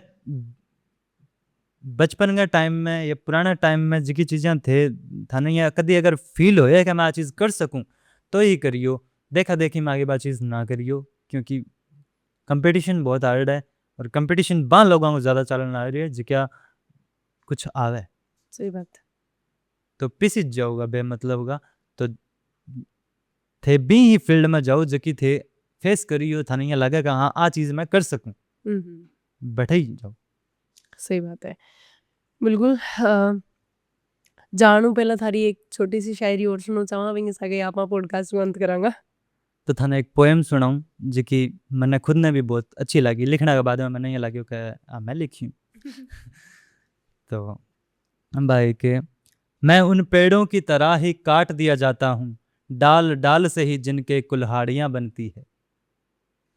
बचपन के टाइम में या पुराना टाइम में जिकी चीज़ें थे थाने या कभी अगर फील होया कि मैं आ चीज़ कर सकूं तो ही करियो, देखा देखी में आगे बात चीज़ ना करियो, क्योंकि कंपटीशन बहुत हार्ड है और कंपटीशन बा लोगों को ज़्यादा चलन आ रही है जिक्या कुछ आवे सही बात है। तो पिस जाओगा बेमतलब का, तो थे भी ही फील्ड में जाओ जकी थे फेस करियो थाने यहाँ लगेगा हाँ आ चीज़ मैं कर सकूं, बैठे ही जाओ। सही बात है बिल्कुल। जानू पहला थारी एक छोटी सी शायरी और सुनो चाहवा विंगे सागे आप पॉडकास्ट को अंत करांगा। तो थाने एक पोएम सुनाऊं जिकी मैंने खुद ने भी बहुत अच्छी लगी, लिखने के बाद में मैंने ये लगी कि मैं लिखी तो भाई के मैं उन पेड़ों की तरह ही काट दिया जाता हूँ, डाल डाल से ही जिनके कुल्हाड़ियाँ बनती है,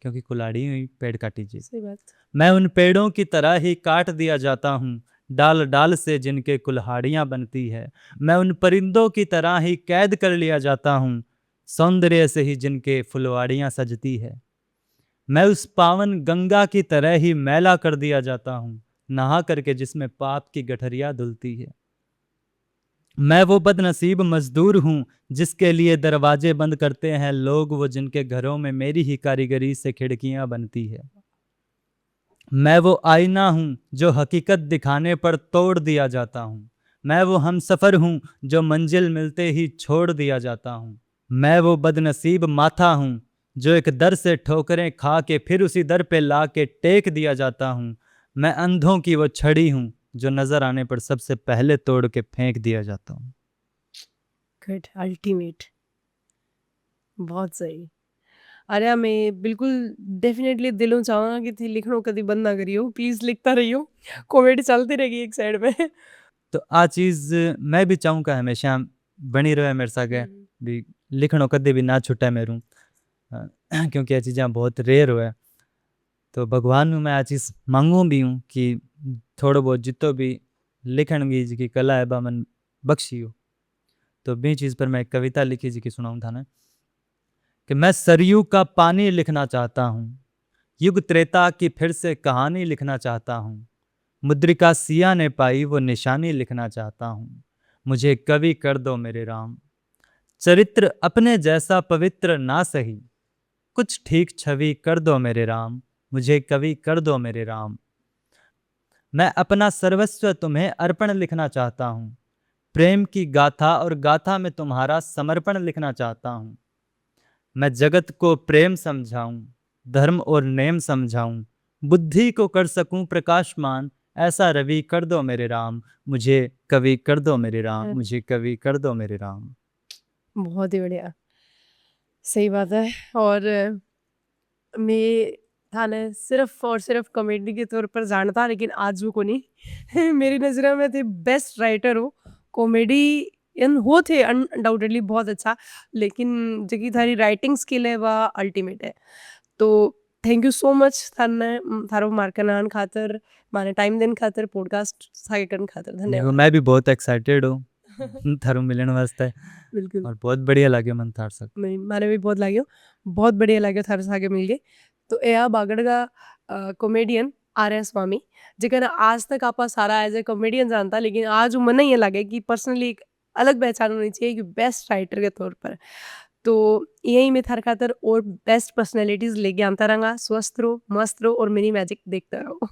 क्योंकि कुल्हाड़ी हुई पेड़ काटी जी। सही बात। मैं उन पेड़ों की तरह ही काट दिया जाता हूँ, डाल डाल से जिनके कुल्हाड़ियाँ बनती है। मैं उन परिंदों की तरह ही कैद कर लिया जाता हूँ, सौंदर्य से ही जिनके फुलवाड़ियाँ सजती है। मैं उस पावन गंगा की तरह ही मैला कर दिया जाता हूँ, नहा करके जिसमें पाप की गठरियाँ धुलती है। मैं वो बदनसीब मजदूर हूँ जिसके लिए दरवाजे बंद करते हैं लोग, वो जिनके घरों में मेरी ही कारीगरी से खिड़कियाँ बनती है। मैं वो आईना हूँ जो हकीकत दिखाने पर तोड़ दिया जाता हूँ, मैं वो हमसफ़र हूँ जो मंजिल मिलते ही छोड़ दिया जाता हूँ। मैं वो बदनसीब माथा हूँ जो एक दर से ठोकरें खा के फिर उसी दर पे ला के टेक दिया जाता हूँ। मैं अंधों की वो छड़ी हूँ जो नज़र आने पर सबसे पहले तोड़ के फेंक दिया जाता हूँ। गुड, अल्टीमेट, बहुत सही। अरे मैं बिल्कुल डेफिनेटली दिलों चाहूँगा कि थी लिखनो कभी बंद ना करियो, प्लीज लिखता रहियो, कॉमेडी चलती रहेगी एक साइड में। तो आ चीज़ मैं भी चाहूँ कि हमेशा बनी रहे मेरे सागे भी, लिखनो कभी भी ना छुटे मेरू क्योंकि ये चीज़ें बहुत रेयर हुआ। तो भगवान में मैं आ चीज़ मांगूँ भी हूँ कि थोड़ा बहुत जितो भी लिखण की जी की कला है बा मन बख्शी हो। तो भी चीज़ पर मैं एक कविता लिखी जी की सुनाऊँ था ना कि मैं सरयू का पानी लिखना चाहता हूँ, युग त्रेता की फिर से कहानी लिखना चाहता हूँ, मुद्रिका सिया ने पाई वो निशानी लिखना चाहता हूँ। मुझे कवि कर दो मेरे राम, चरित्र अपने जैसा पवित्र ना सही, कुछ ठीक छवि कर दो मेरे राम, मुझे कवि कर दो मेरे राम। मैं अपना सर्वस्व तुम्हें अर्पण लिखना चाहता हूँ, प्रेम की गाथा और गाथा में तुम्हारा समर्पण लिखना चाहता हूँ। मैं जगत को प्रेम समझाऊं, धर्म और नेम समझाऊं, बुद्धि को कर सकूं प्रकाशमान, ऐसा रवि कर दो मेरे राम, मुझे कवि कर दो मेरे राम, मुझे कवि कर दो मेरे राम। बहुत ही बढ़िया, सही बात है। और मैं थाने सिर्फ और सिर्फ कॉमेडी के तौर पर जानता, लेकिन आज वो को नहीं मेरी नज़र में थे बेस्ट राइटर हो, कॉमेडियन हो थे अनडाउटेडली बहुत अच्छा, लेकिन जगी थारी राइटिंग स्किल है वह अल्टीमेट है। तो थैंक यू सो मच थाने थारो मार्कनान खातर, माने टाइम देन खातर, पॉडकास्ट सागे करन खातर देखो धन्यवाद। मैं भी बहुत एक्साइटेड हूँ थारू मिलण वास्ते बिल्कुल और बहुत बढ़िया लाग्यो मन थार साथ। नहीं माने भी बहुत लाग्यो बहुत बढ़िया लाग्यो थारे सागे मिलके तो ए आ बागड़ का कॉमेडियन आर्य स्वामी जेकर आज तक आपा सारा एज ए कॉमेडियन जानता लेकिन आज मन ये लगे कि पर्सनली एक अलग पहचान होनी चाहिए कि बेस्ट राइटर के तौर पर तो यही मैं थार खातर और बेस्ट पर्सनैलिटीज लेके आंता रहूंगा स्वस्थ रहो मस्त रहो और मिनी मैजिक देखते रहो